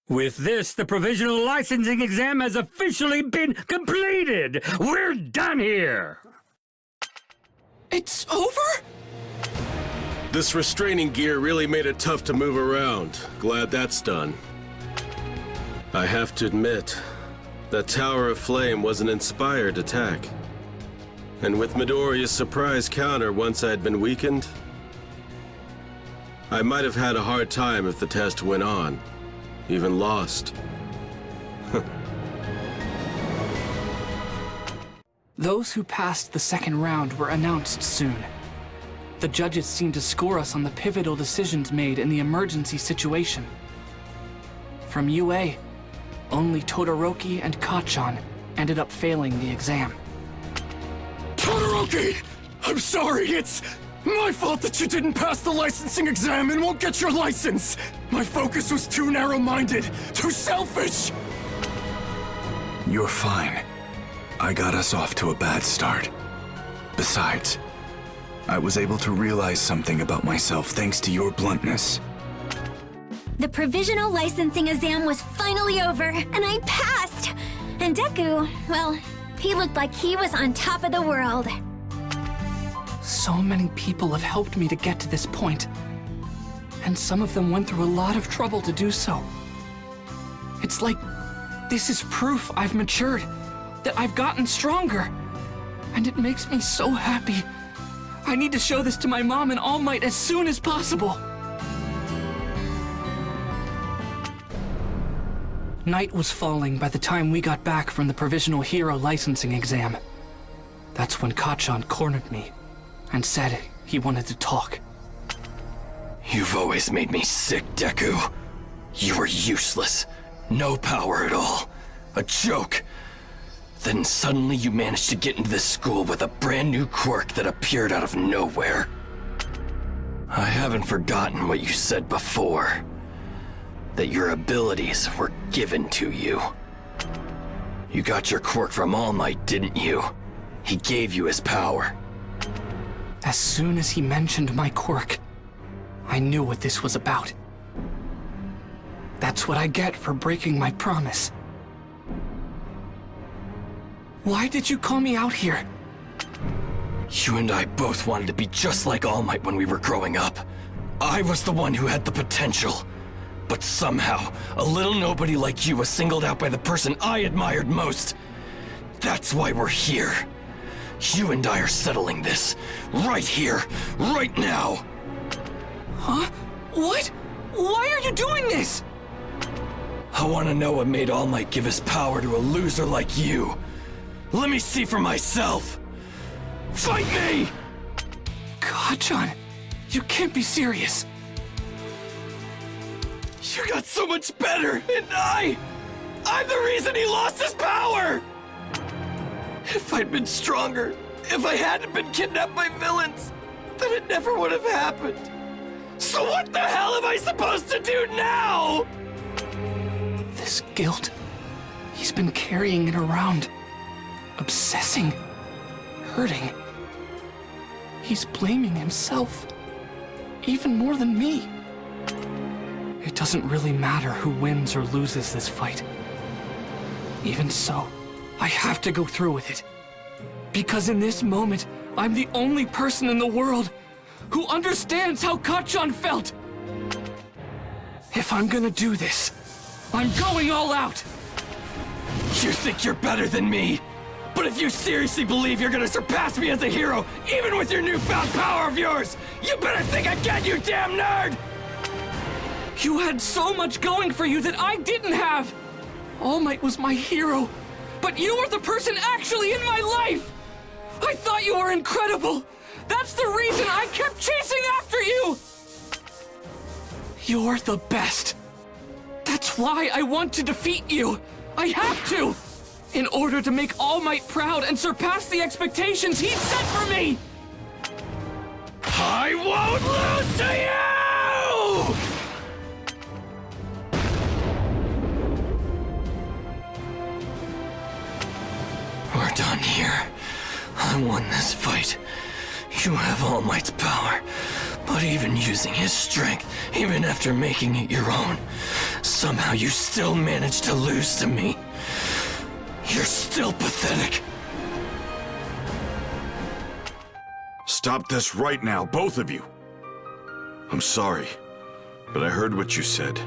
with this, the provisional licensing exam has officially been completed! We're done here! It's over? This restraining gear really made it tough to move around. Glad that's done. I have to admit, that Tower of Flame was an inspired attack. And with Midoriya's surprise counter once I had been weakened, I might have had a hard time if the test went on, even lost. Those who passed the second round were announced soon. The judges seemed to score us on the pivotal decisions made in the emergency situation. From UA, only Todoroki and Kacchan ended up failing the exam. Todoroki! I'm sorry, it's my fault that you didn't pass the licensing exam and won't get your license! My focus was too narrow-minded, too selfish! You're fine. I got us off to a bad start. Besides, I was able to realize something about myself thanks to your bluntness. The provisional licensing exam was finally over, and I passed! And Deku, well, he looked like he was on top of the world. So many people have helped me to get to this point, and some of them went through a lot of trouble to do so. It's like this is proof I've matured, that I've gotten stronger, and it makes me so happy. I need to show this to my mom and All Might as soon as possible. Night was falling by the time we got back from the provisional hero licensing exam. That's when Kacchan cornered me and said he wanted to talk. You've always made me sick, Deku. You were useless. No power at all. A joke. Then suddenly you managed to get into this school with a brand new quirk that appeared out of nowhere. I haven't forgotten what you said before. That your abilities were given to you. You got your quirk from All Might, didn't you? He gave you his power. As soon as he mentioned my quirk, I knew what this was about. That's what I get for breaking my promise. Why did you call me out here? You and I both wanted to be just like All Might when we were growing up. I was the one who had the potential. But somehow, a little nobody like you was singled out by the person I admired most. That's why we're here. You and I are settling this. Right here, right now. Huh? What? Why are you doing this? I want to know what made All Might give his power to a loser like you. Let me see for myself. Fight me! Kacchan, you can't be serious. You got so much better, and I'm the reason he lost his power! If I'd been stronger, if I hadn't been kidnapped by villains, then it never would have happened. So what the hell am I supposed to do now? This guilt, he's been carrying it around, obsessing, hurting. He's blaming himself, even more than me. It doesn't really matter who wins or loses this fight. Even so, I have to go through with it. Because in this moment, I'm the only person in the world who understands how Kacchan felt. If I'm gonna do this, I'm going all out. You think you're better than me? But if you seriously believe you're gonna surpass me as a hero, even with your newfound power of yours, you better think again, you damn nerd! You had so much going for you that I didn't have! All Might was my hero, but you were the person actually in my life! I thought you were incredible! That's the reason I kept chasing after you! You're the best. That's why I want to defeat you! I have to! In order to make All Might proud and surpass the expectations he set for me! I won't lose to you! We're done here. I won this fight. You have All Might's power, but even using his strength, even after making it your own, somehow you still managed to lose to me. You're still pathetic. Stop this right now, both of you. I'm sorry, but I heard what you said.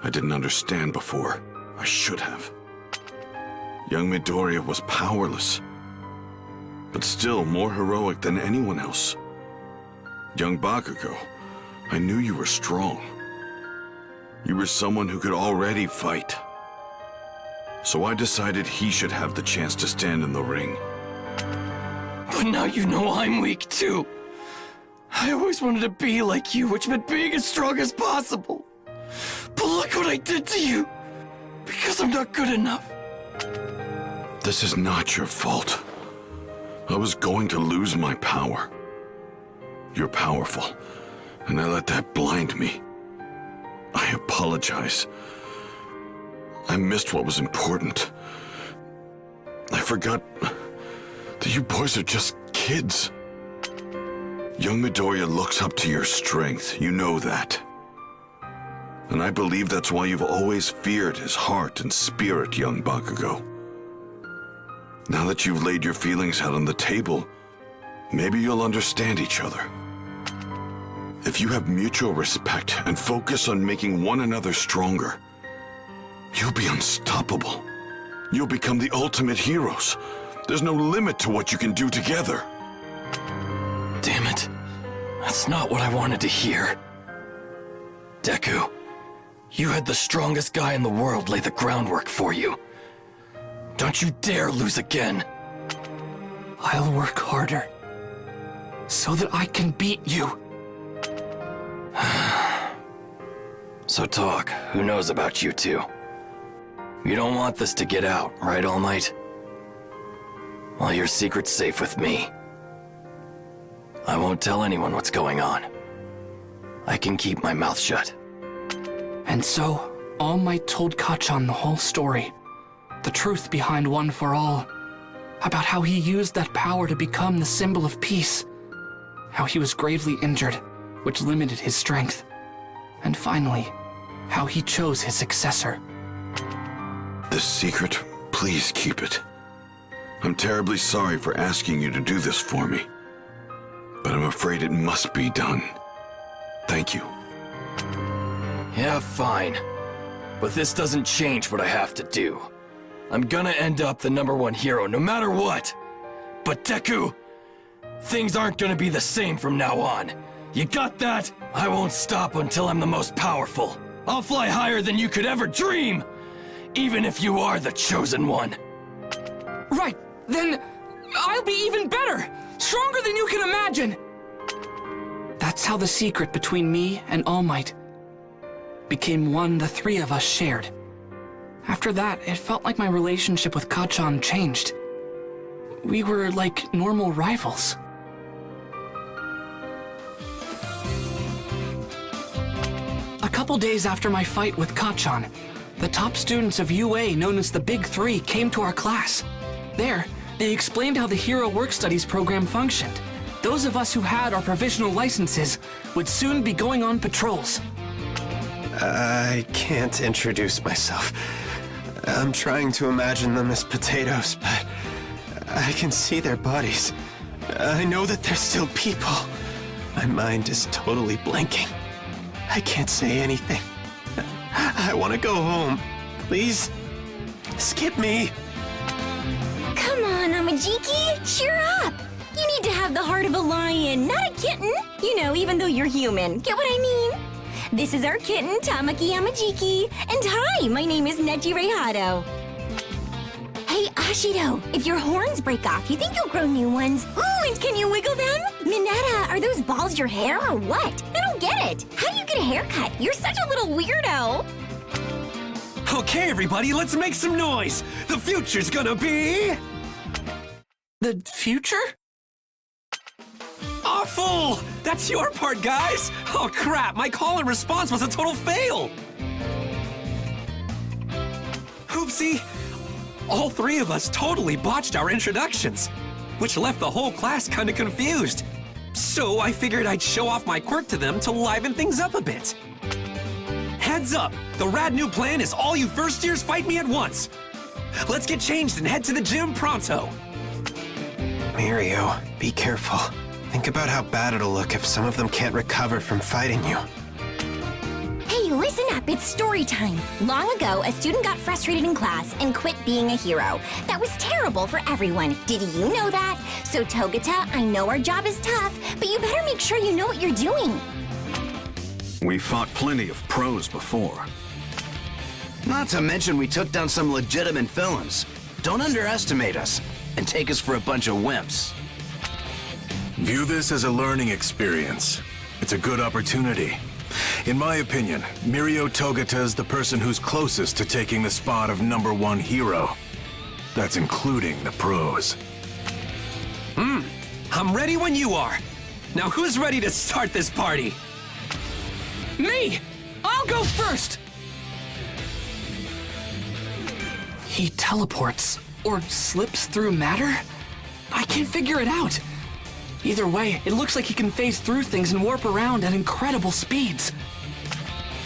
I didn't understand before. I should have. Young Midoriya was powerless, but still more heroic than anyone else. Young Bakugo, I knew you were strong. You were someone who could already fight. So I decided he should have the chance to stand in the ring. But now you know I'm weak too. I always wanted to be like you, which meant being as strong as possible. But look what I did to you, because I'm not good enough. This is not your fault. I was going to lose my power. You're powerful, and I let that blind me. I apologize. I missed what was important. I forgot that you boys are just kids. Young Midoriya looks up to your strength, you know that. And I believe that's why you've always feared his heart and spirit, young Bakugo. Now that you've laid your feelings out on the table, maybe you'll understand each other. If you have mutual respect and focus on making one another stronger, you'll be unstoppable. You'll become the ultimate heroes. There's no limit to what you can do together. Damn it. That's not what I wanted to hear. Deku, you had the strongest guy in the world lay the groundwork for you. Don't you dare lose again. I'll work harder, so that I can beat you. So talk, who knows about you two? You don't want this to get out, right, All Might? Well, your secret's safe with me. I won't tell anyone what's going on. I can keep my mouth shut. And so, All Might told Kacchan the whole story. The truth behind One for All. About how he used that power to become the symbol of peace. How he was gravely injured, which limited his strength. And finally, how he chose his successor. This secret, please keep it. I'm terribly sorry for asking you to do this for me, but I'm afraid it must be done. Thank you. Yeah, fine. But this doesn't change what I have to do. I'm gonna end up the #1 hero no matter what. But Deku, things aren't gonna be the same from now on. You got that? I won't stop until I'm the most powerful. I'll fly higher than you could ever dream, even if you are the chosen one. Right, then I'll be even better, stronger than you can imagine. That's how the secret between me and All Might became one the three of us shared. After that, it felt like my relationship with Kacchan changed. We were like normal rivals. A couple days after my fight with Kacchan, the top students of UA, known as the Big Three, came to our class. There, they explained how the Hero Work Studies program functioned. Those of us who had our provisional licenses would soon be going on patrols. I can't introduce myself. I'm trying to imagine them as potatoes, but I can see their bodies. I know that they're still people. My mind is totally blanking. I can't say anything. I want to go home. Please, skip me. Come on, Amajiki, cheer up. You need to have the heart of a lion, not a kitten. You know, even though you're human. Get what I mean? This is our kitten, Tamaki Amajiki. And hi, my name is Neji Reihado. Hey, Ashido, if your horns break off, you think you'll grow new ones? Ooh, and can you wiggle them? Mineta, are those balls your hair or what? I don't get it. How do you get a haircut? You're such a little weirdo. Okay, everybody, let's make some noise. The future's gonna be... The future? Awful! That's your part, guys! Oh crap, my call and response was a total fail! Oopsie! All three of us totally botched our introductions. which left the whole class kinda confused. So I figured I'd show off my quirk to them to liven things up a bit. Heads up, the rad new plan is all you first years fight me at once. Let's get changed and head to the gym pronto. Mirio, be careful. Think about how bad it'll look if some of them can't recover from fighting you. Hey, listen up, it's story time. Long ago, a student got frustrated in class and quit being a hero. That was terrible for everyone. Did you know that? So Togata, I know our job is tough, but you better make sure you know what you're doing. We fought plenty of pros before. Not to mention we took down some legitimate villains. Don't underestimate us and take us for a bunch of wimps. View this as a learning experience. It's a good opportunity. In my opinion, Mirio Togata is the person who's closest to taking the spot of #1 hero. That's including the pros. I'm ready when you are. Now who's ready to start this party? Me! I'll go first! He teleports, or slips through matter? I can't figure it out. Either way, it looks like he can phase through things and warp around at incredible speeds.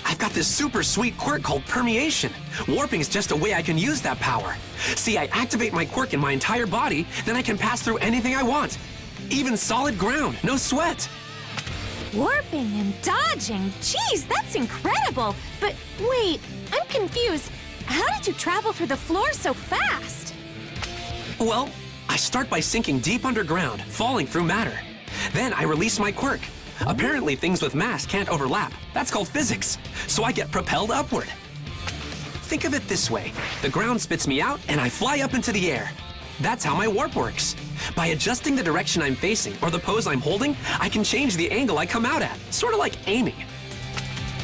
I've got this super sweet quirk called permeation. Warping is just a way I can use that power. See, I activate my quirk in my entire body, then I can pass through anything I want. Even solid ground, no sweat. Warping and dodging, geez, that's incredible. But wait, I'm confused. How did you travel through the floor so fast? Well, I start by sinking deep underground, falling through matter. Then I release my quirk. Apparently things with mass can't overlap. That's called physics. So I get propelled upward. Think of it this way. The ground spits me out and I fly up into the air. That's how my warp works. By adjusting the direction I'm facing or the pose I'm holding, I can change the angle I come out at, sort of like aiming.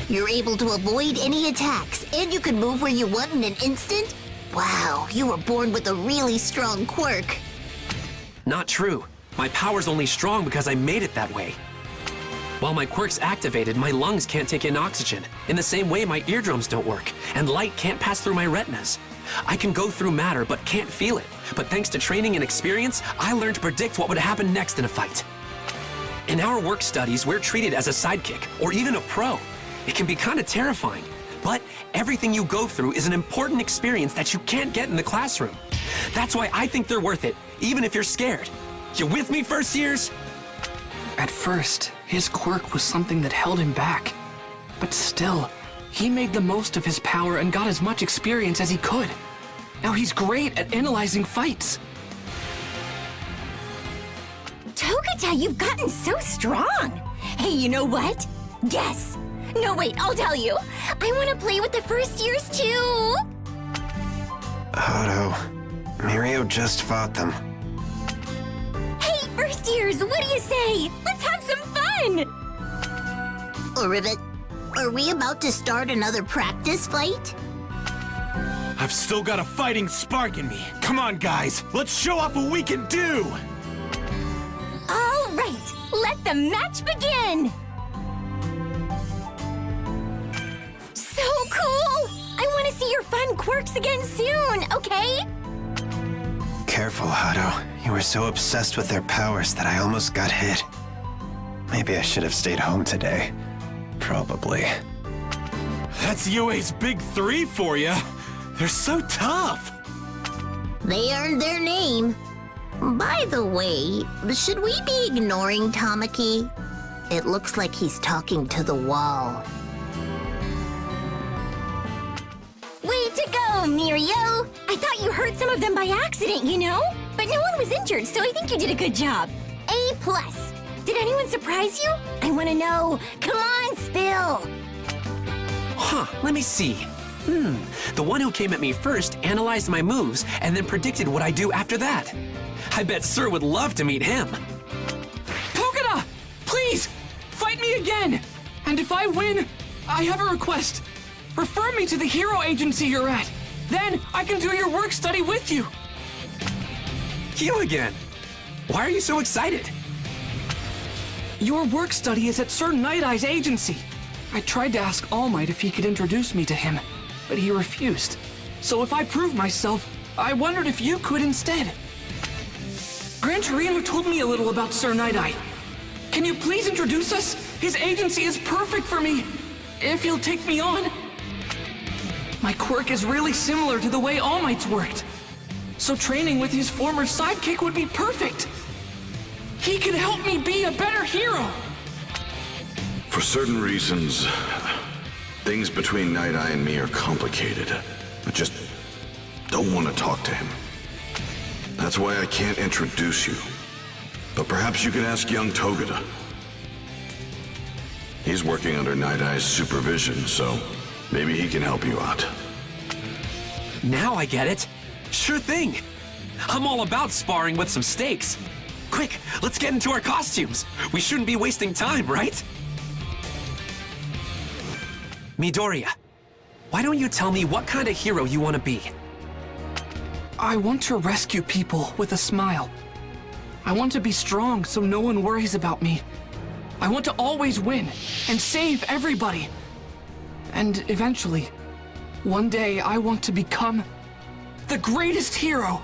You're able to avoid any attacks, and you can move where you want in an instant? Wow, you were born with a really strong quirk. Not true. My power's only strong because I made it that way. While my quirk's activated, my lungs can't take in oxygen. In the same way, my eardrums don't work, and light can't pass through my retinas. I can go through matter, but can't feel it. But thanks to training and experience, I learned to predict what would happen next in a fight. In our work studies, we're treated as a sidekick, or even a pro. It can be kind of terrifying, but everything you go through is an important experience that you can't get in the classroom. That's why I think they're worth it, even if you're scared. You with me, first years? At first, his quirk was something that held him back. But still, he made the most of his power and got as much experience as he could. Now he's great at analyzing fights. Togata, you've gotten so strong. Hey, you know what? Guess. No, wait, I'll tell you. I want to play with the first years too. Hato, Mirio just fought them. Hey, first years, what do you say? Let's have some fun! Rivet, are we about to start another practice fight? I've still got a fighting spark in me. Come on, guys, let's show off what we can do! All right, let the match begin! So cool! I want to see your fun quirks again soon, okay? Careful, Hato. You were so obsessed with their powers that I almost got hit. Maybe I should have stayed home today. Probably. That's UA's big three for you. They're so tough. They earned their name. By the way, should we be ignoring Tamaki? It looks like he's talking to the wall. Way to go, Mirio! I thought you hurt some of them by accident, you know? But no one was injured, so I think you did a good job. A+. Did anyone surprise you? I want to know. Come on, spill! Huh, let me see. The one who came at me first analyzed my moves and then predicted what I do after that. I bet Sir would love to meet him. Togata! Please! Fight me again! And if I win, I have a request. Refer me to the hero agency you're at. Then I can do your work study with you. You again? Why are you so excited? Your work study is at Sir Night Eye's agency. I tried to ask All Might if he could introduce me to him, but he refused. So if I prove myself, I wondered if you could instead. Gran Torino told me a little about Sir Night-Eye. Can you please introduce us? His agency is perfect for me, if he'll take me on. My quirk is really similar to the way All Might's worked, so training with his former sidekick would be perfect. He can help me be a better hero. For certain reasons, things between Night-Eye and me are complicated. I just don't want to talk to him. That's why I can't introduce you. But perhaps you can ask young Togeda. He's working under Night-Eye's supervision, so maybe he can help you out. Now I get it. Sure thing. I'm all about sparring with some stakes. Quick, let's get into our costumes. We shouldn't be wasting time, right? Midoriya, why don't you tell me what kind of hero you want to be? I want to rescue people with a smile. I want to be strong so no one worries about me. I want to always win and save everybody. And eventually, one day I want to become the greatest hero.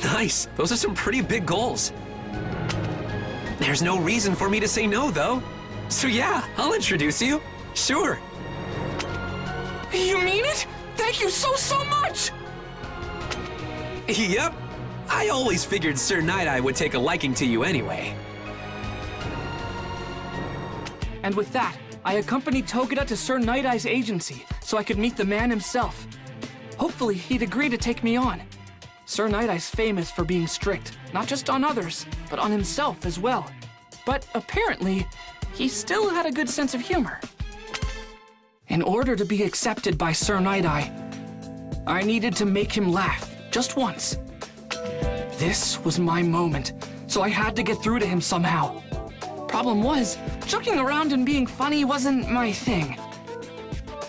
Nice. Those are some pretty big goals. There's no reason for me to say no, though. So yeah, I'll introduce you. Sure. You mean it? Thank you so much! Yep. I always figured Sir Night-Eye would take a liking to you anyway. And with that, I accompanied Togeda to Sir Night-Eye's agency so I could meet the man himself. Hopefully, he'd agree to take me on. Sir Night-Eye's famous for being strict, not just on others, but on himself as well. But apparently, he still had a good sense of humor. In order to be accepted by Sir Night-Eye, I needed to make him laugh, just once. This was my moment, so I had to get through to him somehow. Problem was, joking around and being funny wasn't my thing.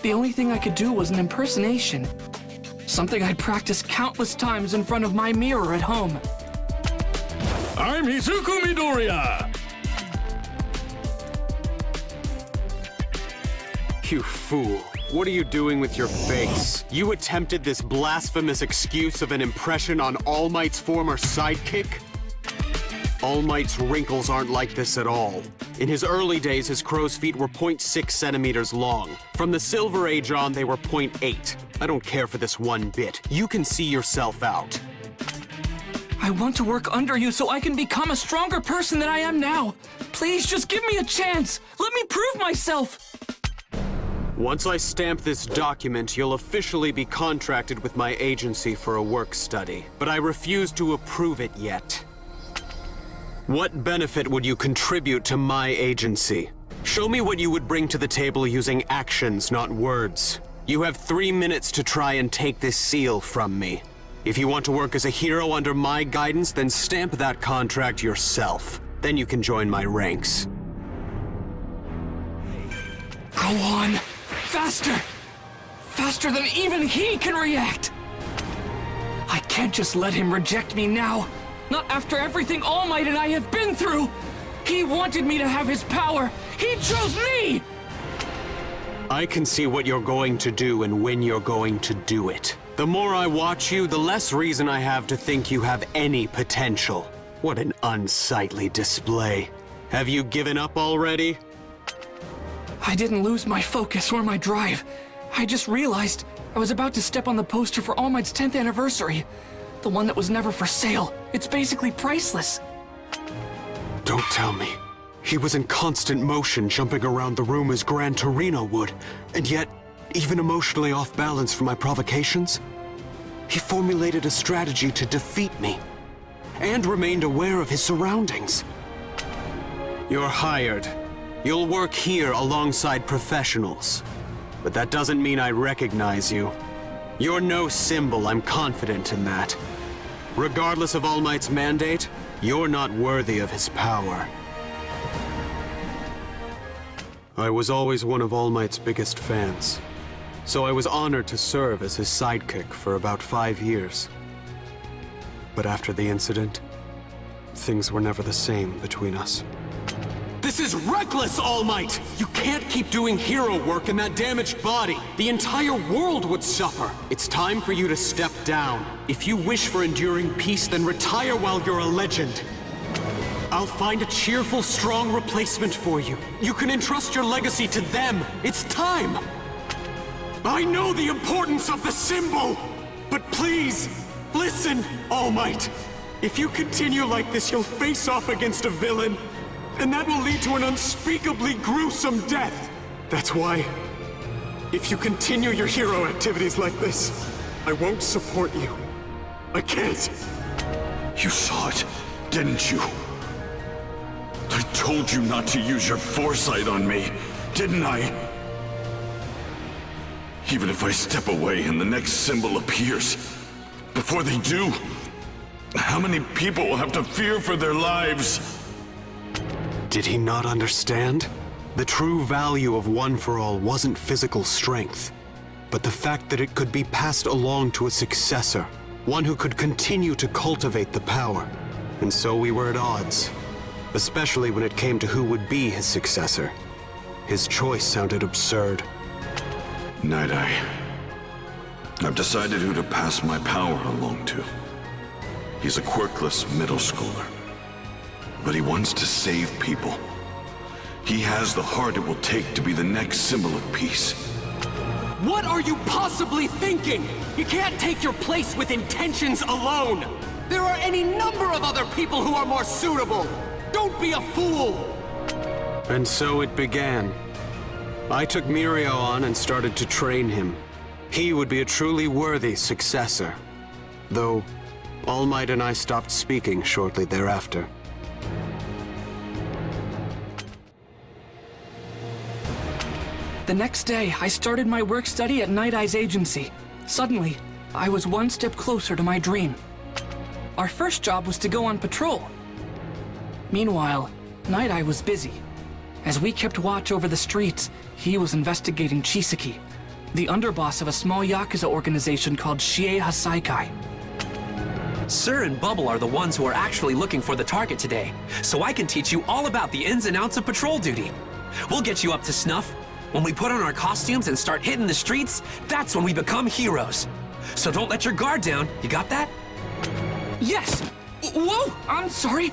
The only thing I could do was an impersonation, something I'd practiced countless times in front of my mirror at home. I'm Hizuku Midoriya! You fool. What are you doing with your face? You attempted this blasphemous excuse of an impression on All Might's former sidekick? All Might's wrinkles aren't like this at all. In his early days, his crow's feet were 0.6 centimeters long. From the Silver Age on, they were 0.8. I don't care for this one bit. You can see yourself out. I want to work under you so I can become a stronger person than I am now. Please, just give me a chance. Let me prove myself. Once I stamp this document, you'll officially be contracted with my agency for a work study. But I refuse to approve it yet. What benefit would you contribute to my agency? Show me what you would bring to the table using actions, not words. You have 3 minutes to try and take this seal from me. If you want to work as a hero under my guidance, then stamp that contract yourself. Then you can join my ranks. Go on! Faster! Faster than even he can react! I can't just let him reject me now. Not after everything All Might and I have been through! He wanted me to have his power! He chose me! I can see what you're going to do and when you're going to do it. The more I watch you, the less reason I have to think you have any potential. What an unsightly display. Have you given up already? I didn't lose my focus or my drive. I just realized I was about to step on the poster for All Might's 10th anniversary. The one that was never for sale. It's basically priceless. Don't tell me. He was in constant motion, jumping around the room as Gran Torino would, and yet, even emotionally off balance from my provocations, he formulated a strategy to defeat me, and remained aware of his surroundings. You're hired. You'll work here alongside professionals, but that doesn't mean I recognize you. You're no symbol, I'm confident in that. Regardless of All Might's mandate, you're not worthy of his power. I was always one of All Might's biggest fans, so I was honored to serve as his sidekick for about 5 years. But after the incident, things were never the same between us. This is reckless, All Might! You can't keep doing hero work in that damaged body. The entire world would suffer. It's time for you to step down. If you wish for enduring peace, then retire while you're a legend. I'll find a cheerful, strong replacement for you. You can entrust your legacy to them. It's time! I know the importance of the symbol! But please, listen, All Might. If you continue like this, you'll face off against a villain, and that will lead to an unspeakably gruesome death. That's why, if you continue your hero activities like this, I won't support you. I can't. You saw it, didn't you? I told you not to use your foresight on me, didn't I? Even if I step away and the next symbol appears, before they do, how many people will have to fear for their lives? Did he not understand? The true value of One for All wasn't physical strength, but the fact that it could be passed along to a successor, one who could continue to cultivate the power. And so we were at odds, especially when it came to who would be his successor. His choice sounded absurd. Night-Eye, I've decided who to pass my power along to. He's a quirkless middle schooler, but he wants to save people. He has the heart it will take to be the next symbol of peace. What are you possibly thinking? You can't take your place with intentions alone. There are any number of other people who are more suitable. Don't be a fool! And so it began. I took Mirio on and started to train him. He would be a truly worthy successor. Though, All Might and I stopped speaking shortly thereafter. The next day, I started my work study at Night-Eye's agency. Suddenly, I was one step closer to my dream. Our first job was to go on patrol. Meanwhile, Night-Eye was busy. As we kept watch over the streets, he was investigating Chisaki, the underboss of a small Yakuza organization called Shiei Hasaikai. Sir and Bubble are the ones who are actually looking for the target today, so I can teach you all about the ins and outs of patrol duty. We'll get you up to snuff. When we put on our costumes and start hitting the streets, that's when we become heroes. So don't let your guard down, you got that? Yes! Whoa! I'm sorry.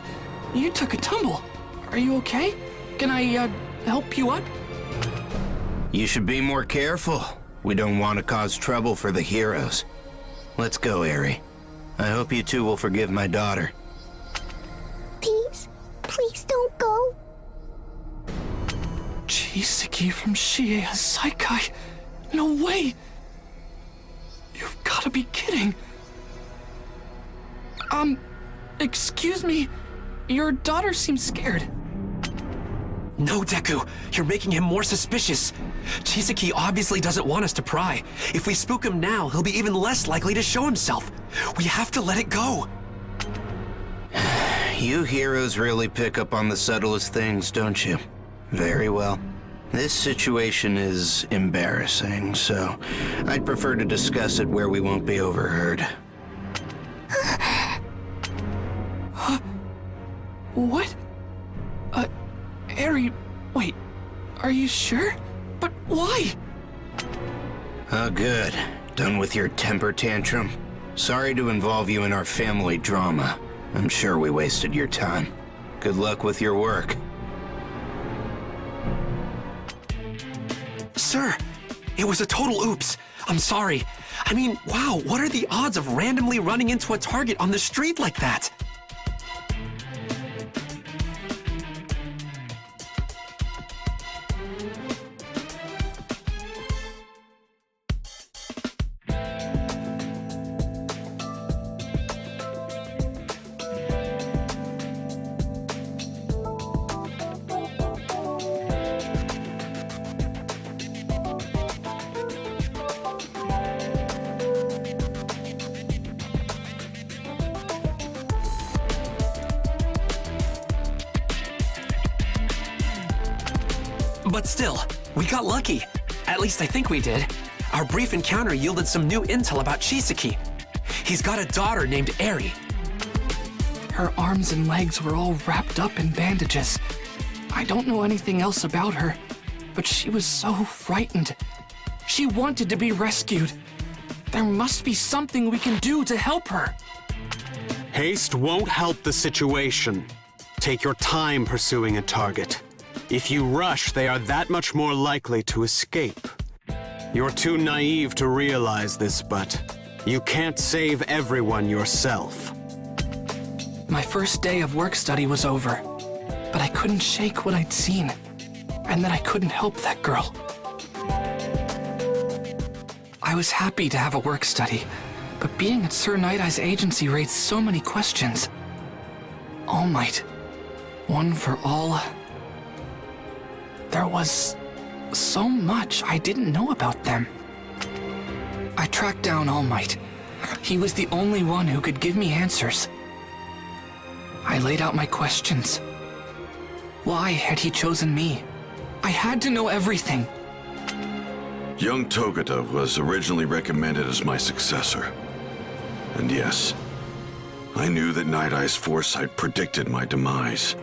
You took a tumble. Are you okay? Can I, help you up? You should be more careful. We don't want to cause trouble for the heroes. Let's go, Eri. I hope you two will forgive my daughter. Please, please don't go. Chisaki from Shiei Hasaikai? No way! You've gotta be kidding. Excuse me. Your daughter seems scared. No, Deku, you're making him more suspicious. Chisaki obviously doesn't want us to pry. If we spook him now, he'll be even less likely to show himself. We have to let it go. You heroes really pick up on the subtlest things, don't you? Very well. This situation is embarrassing, so I'd prefer to discuss it where we won't be overheard. What? Eri, wait, are you sure? But why? Oh, good. Done with your temper tantrum? Sorry to involve you in our family drama. I'm sure we wasted your time. Good luck with your work. Sir, it was a total oops. I'm sorry. I mean, wow, what are the odds of randomly running into a target on the street like that? But still, we got lucky. At least I think we did. Our brief encounter yielded some new intel about Chisaki. He's got a daughter named Eri. Her arms and legs were all wrapped up in bandages. I don't know anything else about her, but she was so frightened. She wanted to be rescued. There must be something we can do to help her. Haste won't help the situation. Take your time pursuing a target. If you rush, they are that much more likely to escape. You're too naive to realize this, but you can't save everyone yourself. My first day of work study was over, but I couldn't shake what I'd seen, and that I couldn't help that girl. I was happy to have a work study, but being at Sir Night-Eye's agency raised so many questions. All Might, one for all. There was so much I didn't know about them. I tracked down All Might. He was the only one who could give me answers. I laid out my questions. Why had he chosen me? I had to know everything. Young Togata was originally recommended as my successor. And yes, I knew that Night-Eye's foresight predicted my demise.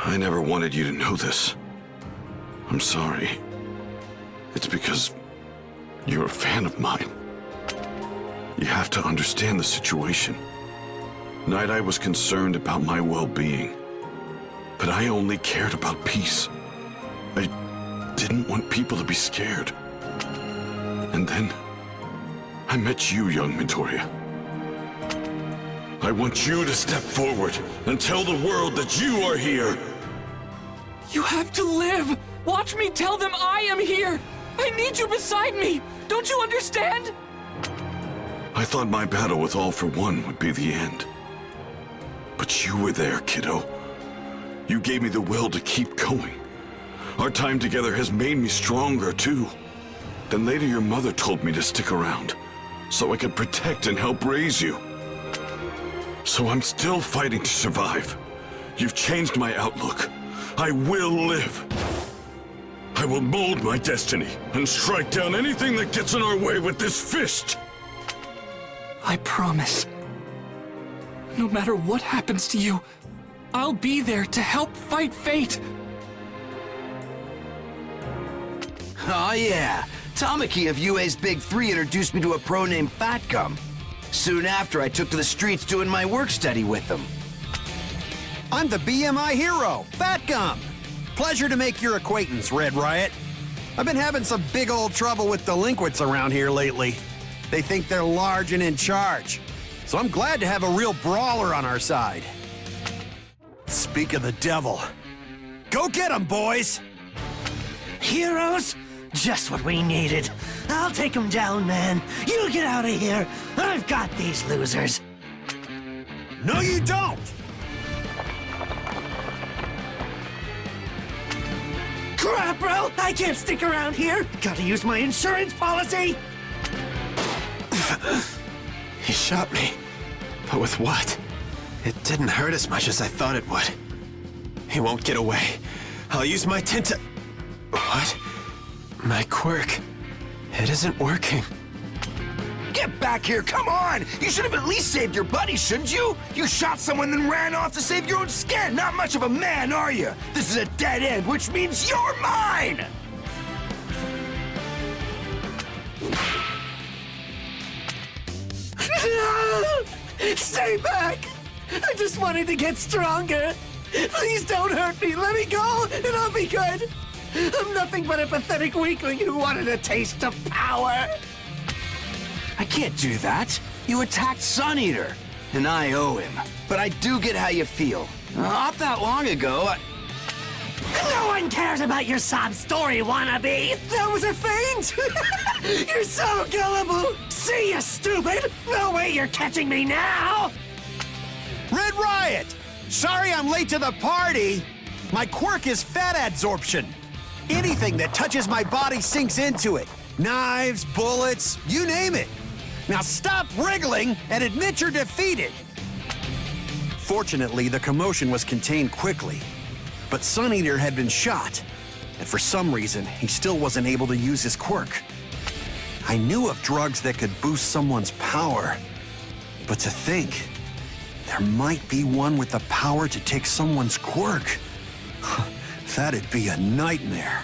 I never wanted you to know this. I'm sorry. It's because you're a fan of mine. You have to understand the situation. Night-Eye was concerned about my well-being, but I only cared about peace. I didn't want people to be scared. And then I met you, young Midoriya. I want you to step forward and tell the world that you are here. You have to live! Watch me tell them I am here! I need you beside me! Don't you understand? I thought my battle with All for One would be the end. But you were there, kiddo. You gave me the will to keep going. Our time together has made me stronger, too. Then later your mother told me to stick around, so I could protect and help raise you. So I'm still fighting to survive. You've changed my outlook. I will live. I will mold my destiny and strike down anything that gets in our way with this fist. I promise. No matter what happens to you, I'll be there to help fight fate. Oh yeah, Tamaki of UA's Big Three introduced me to a pro named Fat Gum. Soon after, I took to the streets doing my work study with them. I'm the BMI hero, Fat Gum. Pleasure to make your acquaintance, Red Riot. I've been having some big old trouble with delinquents around here lately. They think they're large and in charge. So I'm glad to have a real brawler on our side. Speak of the devil. Go get him, boys! Heroes? Just what we needed. I'll take them down, man. You get out of here. I've got these losers. No, you don't! Crap, bro! I can't stick around here. Gotta use my insurance policy. He shot me. But with what? It didn't hurt as much as I thought it would. He won't get away. I'll use my What? My quirk. It isn't working. Get back here, come on! You should have at least saved your buddy, shouldn't you? You shot someone then ran off to save your own skin! Not much of a man, are you? This is a dead end, which means you're mine! Stay back! I just wanted to get stronger. Please don't hurt me. Let me go, and I'll be good. I'm nothing but a pathetic weakling who wanted a taste of power. I can't do that. You attacked Sun Eater, and I owe him. But I do get how you feel. Not that long ago, No one cares about your sob story, wannabe! That was a feint! You're so gullible! See ya, stupid! No way you're catching me now! Red Riot! Sorry I'm late to the party. My quirk is fat adsorption. Anything that touches my body sinks into it. Knives, bullets, you name it. Now stop wriggling and admit you're defeated. Fortunately, the commotion was contained quickly. But Sun Eater had been shot, and for some reason, he still wasn't able to use his quirk. I knew of drugs that could boost someone's power, but to think, there might be one with the power to take someone's quirk. That'd be a nightmare.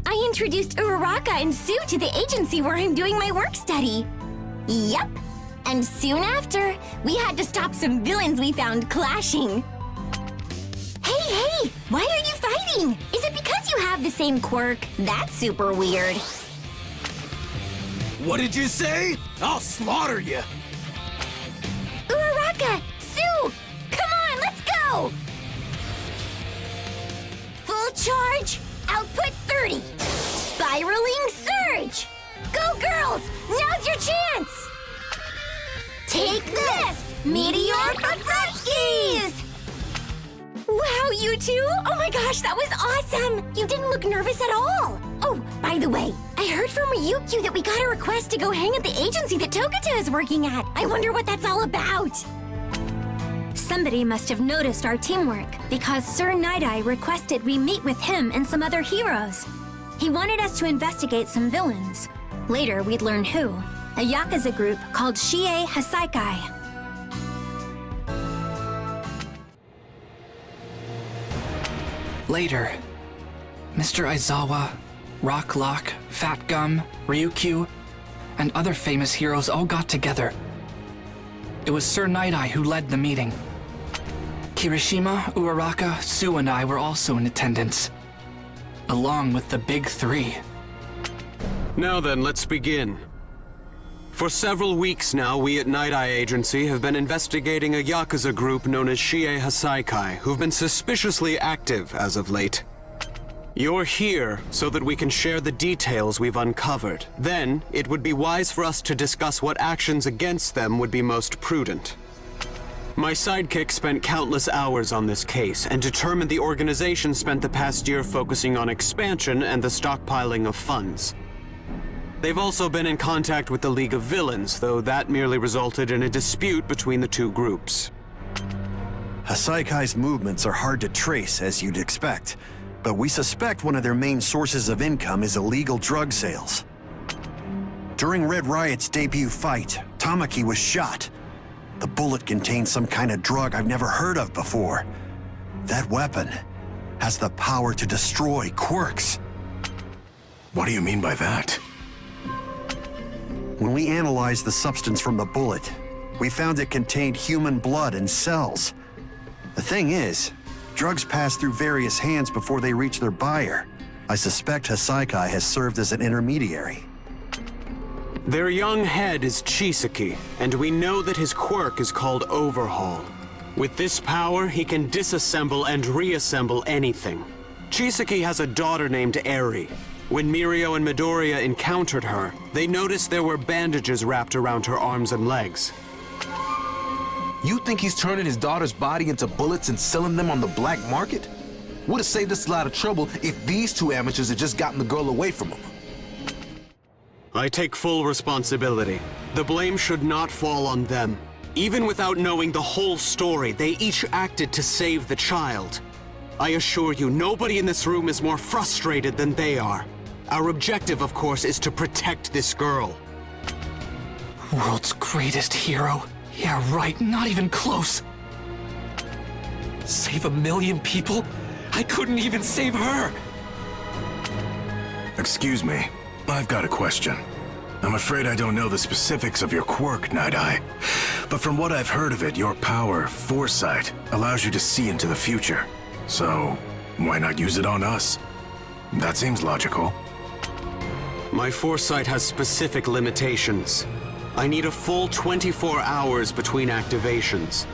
I introduced Uraraka and Sue to the agency where I'm doing my work study. Yep. And soon after, we had to stop some villains we found clashing. Hey! Why are you fighting? Is it because you have the same quirk? That's super weird. What did you say? I'll slaughter you. Uraraka! Sue! Come on, let's go! Full charge, output 30. Spiraling surge! Go girls! Now's your chance! Take this! Meteor for Frutskis! Wow, you two! Oh my gosh, that was awesome! You didn't look nervous at all! Oh, by the way, I heard from Ryukyu that we got a request to go hang at the agency that Togata is working at. I wonder what that's all about. Somebody must have noticed our teamwork, because Sir Night-Eye requested we meet with him and some other heroes. He wanted us to investigate some villains. Later, we'd learn who. A Yakuza group called Shie Hasaikai. Later, Mr. Aizawa, Rock Lock, Fat Gum, Ryukyu, and other famous heroes all got together. It was Sir Night-Eye who led the meeting. Kirishima, Uraraka, Sue, and I were also in attendance, along with the Big Three. Now then, let's begin. For several weeks now, we at Night-Eye Agency have been investigating a Yakuza group known as Shie Hasaikai, who've been suspiciously active as of late. You're here so that we can share the details we've uncovered. Then, it would be wise for us to discuss what actions against them would be most prudent. My sidekick spent countless hours on this case and determined the organization spent the past year focusing on expansion and the stockpiling of funds. They've also been in contact with the League of Villains, though that merely resulted in a dispute between the two groups. Hasaikai's movements are hard to trace, as you'd expect, but we suspect one of their main sources of income is illegal drug sales. During Red Riot's debut fight, Tamaki was shot. The bullet contained some kind of drug I've never heard of before. That weapon has the power to destroy quirks. What do you mean by that? When we analyzed the substance from the bullet, we found it contained human blood and cells. The thing is, drugs pass through various hands before they reach their buyer. I suspect Hasaikai has served as an intermediary. Their young head is Chisaki, and we know that his quirk is called Overhaul. With this power, he can disassemble and reassemble anything. Chisaki has a daughter named Eri. When Mirio and Midoriya encountered her, they noticed there were bandages wrapped around her arms and legs. You think he's turning his daughter's body into bullets and selling them on the black market? Would have saved us a lot of trouble if these two amateurs had just gotten the girl away from him. I take full responsibility. The blame should not fall on them. Even without knowing the whole story, they each acted to save the child. I assure you, nobody in this room is more frustrated than they are. Our objective, of course, is to protect this girl. World's greatest hero? Yeah, right, not even close. Save 1 million people? I couldn't even save her! Excuse me, I've got a question. I'm afraid I don't know the specifics of your quirk, Night-Eye. But from what I've heard of it, your power, foresight, allows you to see into the future. So, why not use it on us? That seems logical. My foresight has specific limitations. I need a full 24 hours between activations,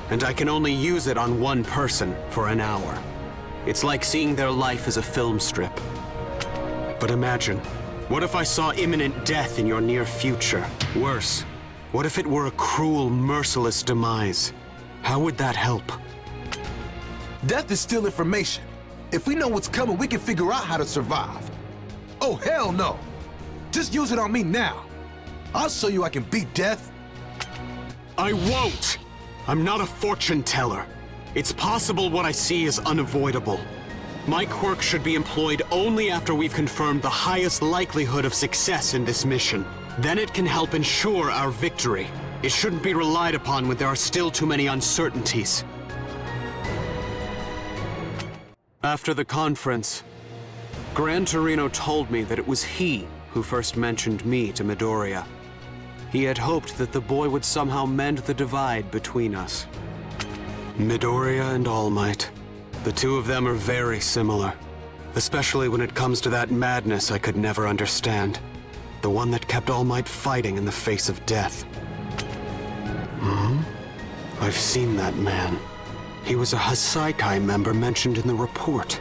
and I can only use it on one person for an hour. It's like seeing their life as a film strip. But imagine, what if I saw imminent death in your near future? Worse, what if it were a cruel, merciless demise? How would that help? Death is still information. If we know what's coming, we can figure out how to survive. Oh, hell no. Just use it on me now. I'll show you I can beat death. I won't! I'm not a fortune teller. It's possible what I see is unavoidable. My quirk should be employed only after we've confirmed the highest likelihood of success in this mission. Then it can help ensure our victory. It shouldn't be relied upon when there are still too many uncertainties. After the conference, Gran Torino told me that it was he who first mentioned me to Midoriya. He had hoped that the boy would somehow mend the divide between us. Midoriya and All Might. The two of them are very similar, especially when it comes to that madness I could never understand. The one that kept All Might fighting in the face of death. I've seen that man. He was a Hasaikai member mentioned in the report.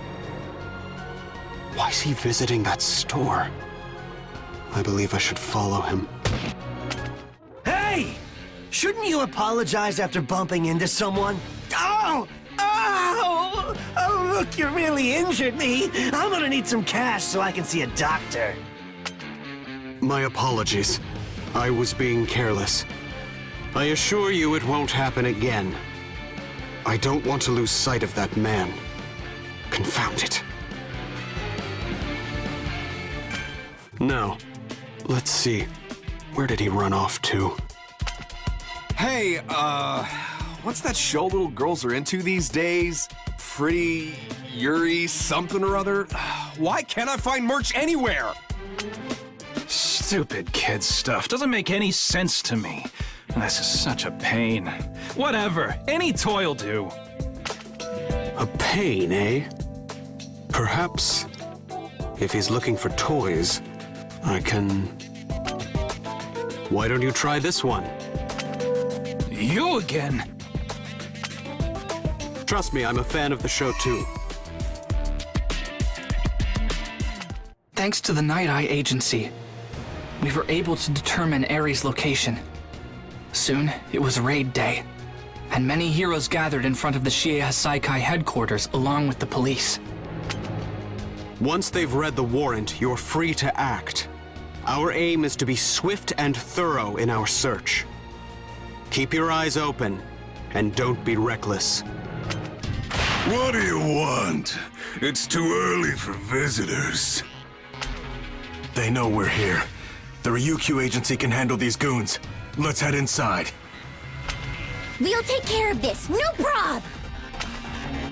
Why's he visiting that store? I believe I should follow him. Hey! Shouldn't you apologize after bumping into someone? Oh! Oh! Oh, look, you really injured me. I'm gonna need some cash so I can see a doctor. My apologies. I was being careless. I assure you it won't happen again. I don't want to lose sight of that man. Confound it. Now, let's see. Where did he run off to? Hey, what's that show little girls are into these days? Pretty Yuri something or other? Why can't I find merch anywhere? Stupid kids stuff. Doesn't make any sense to me. This is such a pain. Whatever. Any toy'll do. A pain, eh? Perhaps, if he's looking for toys, I can... Why don't you try this one? You again? Trust me, I'm a fan of the show too. Thanks to the Night Eye Agency, we were able to determine Ares' location. Soon, it was raid day, and many heroes gathered in front of the Shie Hasaikai headquarters along with the police. Once they've read the warrant, you're free to act. Our aim is to be swift and thorough in our search. Keep your eyes open, and don't be reckless. What do you want? It's too early for visitors. They know we're here. The Ryukyu agency can handle these goons. Let's head inside. We'll take care of this, no prob!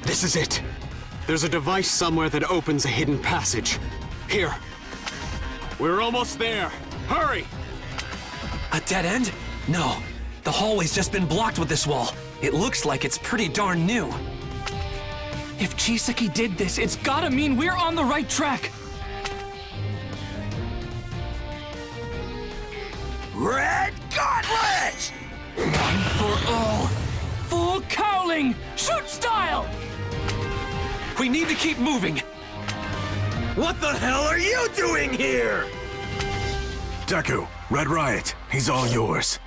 This is it. There's a device somewhere that opens a hidden passage. Here. We're almost there. Hurry! A dead end? No. The hallway's just been blocked with this wall. It looks like it's pretty darn new. If Chisaki did this, it's gotta mean we're on the right track. Red Gauntlet! One for all. Full cowling! Shoot style! We need to keep moving. What the hell are you doing here? Deku, Red Riot, he's all yours.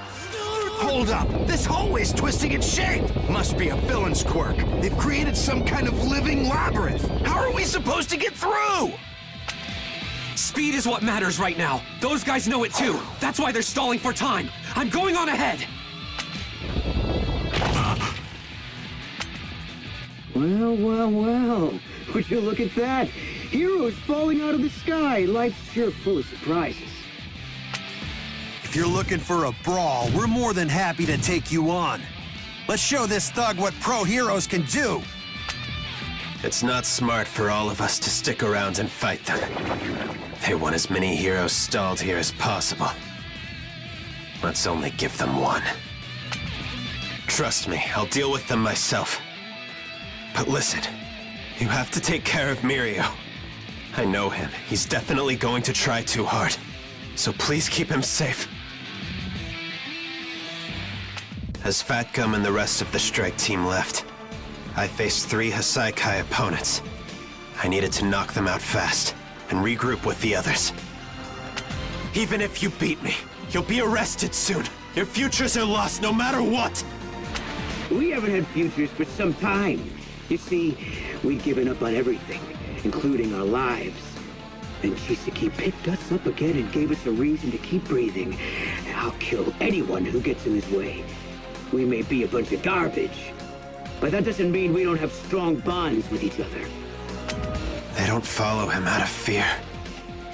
Hold up! This hallway's twisting its shape! Must be a villain's quirk. They've created some kind of living labyrinth. How are we supposed to get through? Speed is what matters right now. Those guys know it too. That's why they're stalling for time. I'm going on ahead. Well, well, well. Would you look at that? Heroes falling out of the sky. Life's sure full of surprises. If you're looking for a brawl, we're more than happy to take you on. Let's show this thug what pro heroes can do. It's not smart for all of us to stick around and fight them. They want as many heroes stalled here as possible. Let's only give them one. Trust me, I'll deal with them myself. But listen, you have to take care of Mirio. I know him. He's definitely going to try too hard. So please keep him safe. As Fat Gum and the rest of the strike team left, I faced 3 Hasaikai opponents. I needed to knock them out fast and regroup with the others. Even if you beat me, you'll be arrested soon. Your futures are lost no matter what. We haven't had futures for some time. You see, we've given up on everything, including our lives. And Chisaki picked us up again and gave us a reason to keep breathing. I'll kill anyone who gets in his way. We may be a bunch of garbage, but that doesn't mean we don't have strong bonds with each other. They don't follow him out of fear.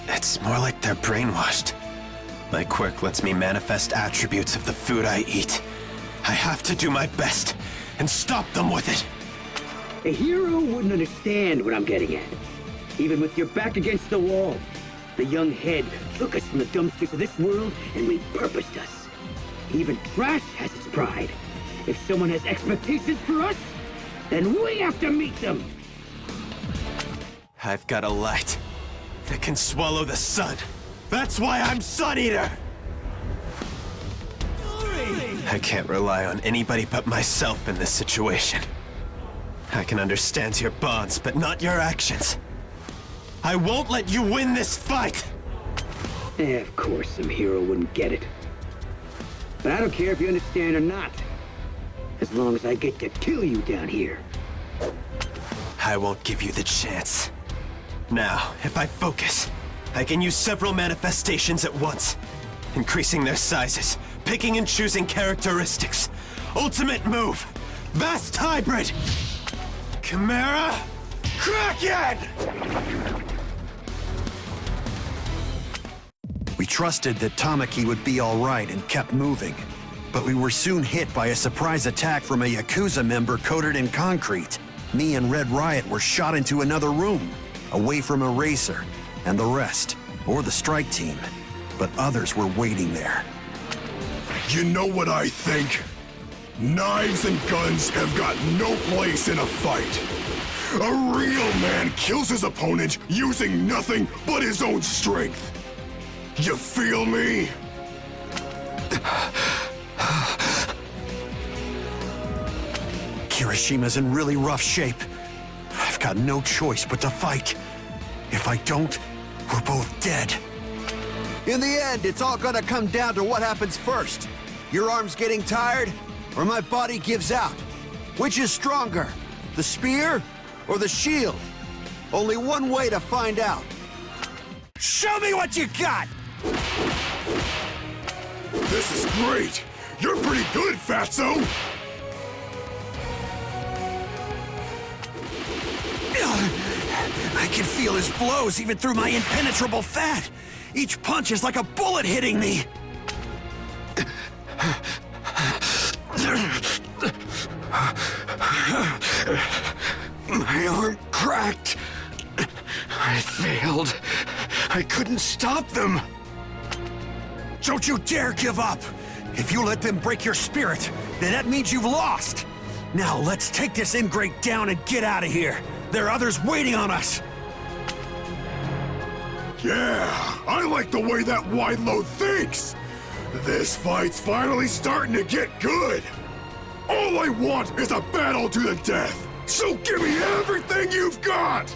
It's more like they're brainwashed. My quirk lets me manifest attributes of the food I eat. I have to do my best and stop them with it. A hero wouldn't understand what I'm getting at. Even with your back against the wall, the young head took us from the dumpsters of this world and repurposed us. Even trash has its pride. If someone has expectations for us, then we have to meet them. I've got a light that can swallow the sun. That's why I'm Sun Eater! I can't rely on anybody but myself in this situation. I can understand your bonds, but not your actions. I won't let you win this fight! Of course, some hero wouldn't get it. But I don't care if you understand or not. As long as I get to kill you down here. I won't give you the chance. Now, if I focus, I can use several manifestations at once, increasing their sizes, picking and choosing characteristics. Ultimate move, Vast Hybrid! Chimera, Kraken! We trusted that Tamaki would be all right and kept moving. But we were soon hit by a surprise attack from a Yakuza member coated in concrete. Me and Red Riot were shot into another room, away from Eraser and the rest, or the strike team. But others were waiting there. You know what I think? Knives and guns have got no place in a fight. A real man kills his opponent using nothing but his own strength. You feel me? Kirishima's in really rough shape. I've got no choice but to fight. If I don't, we're both dead. In the end, it's all gonna come down to what happens first. Your arm's getting tired, or my body gives out. Which is stronger, the spear or the shield? Only one way to find out. Show me what you got! This is great! You're pretty good, Fatso! I can feel his blows even through my impenetrable fat. Each punch is like a bullet hitting me. My arm cracked. I failed. I couldn't stop them. Don't you dare give up! If you let them break your spirit, then that means you've lost! Now let's take this ingrate down and get out of here! There are others waiting on us! Yeah, I like the way that Wide-Load thinks! This fight's finally starting to get good! All I want is a battle to the death! So give me everything you've got!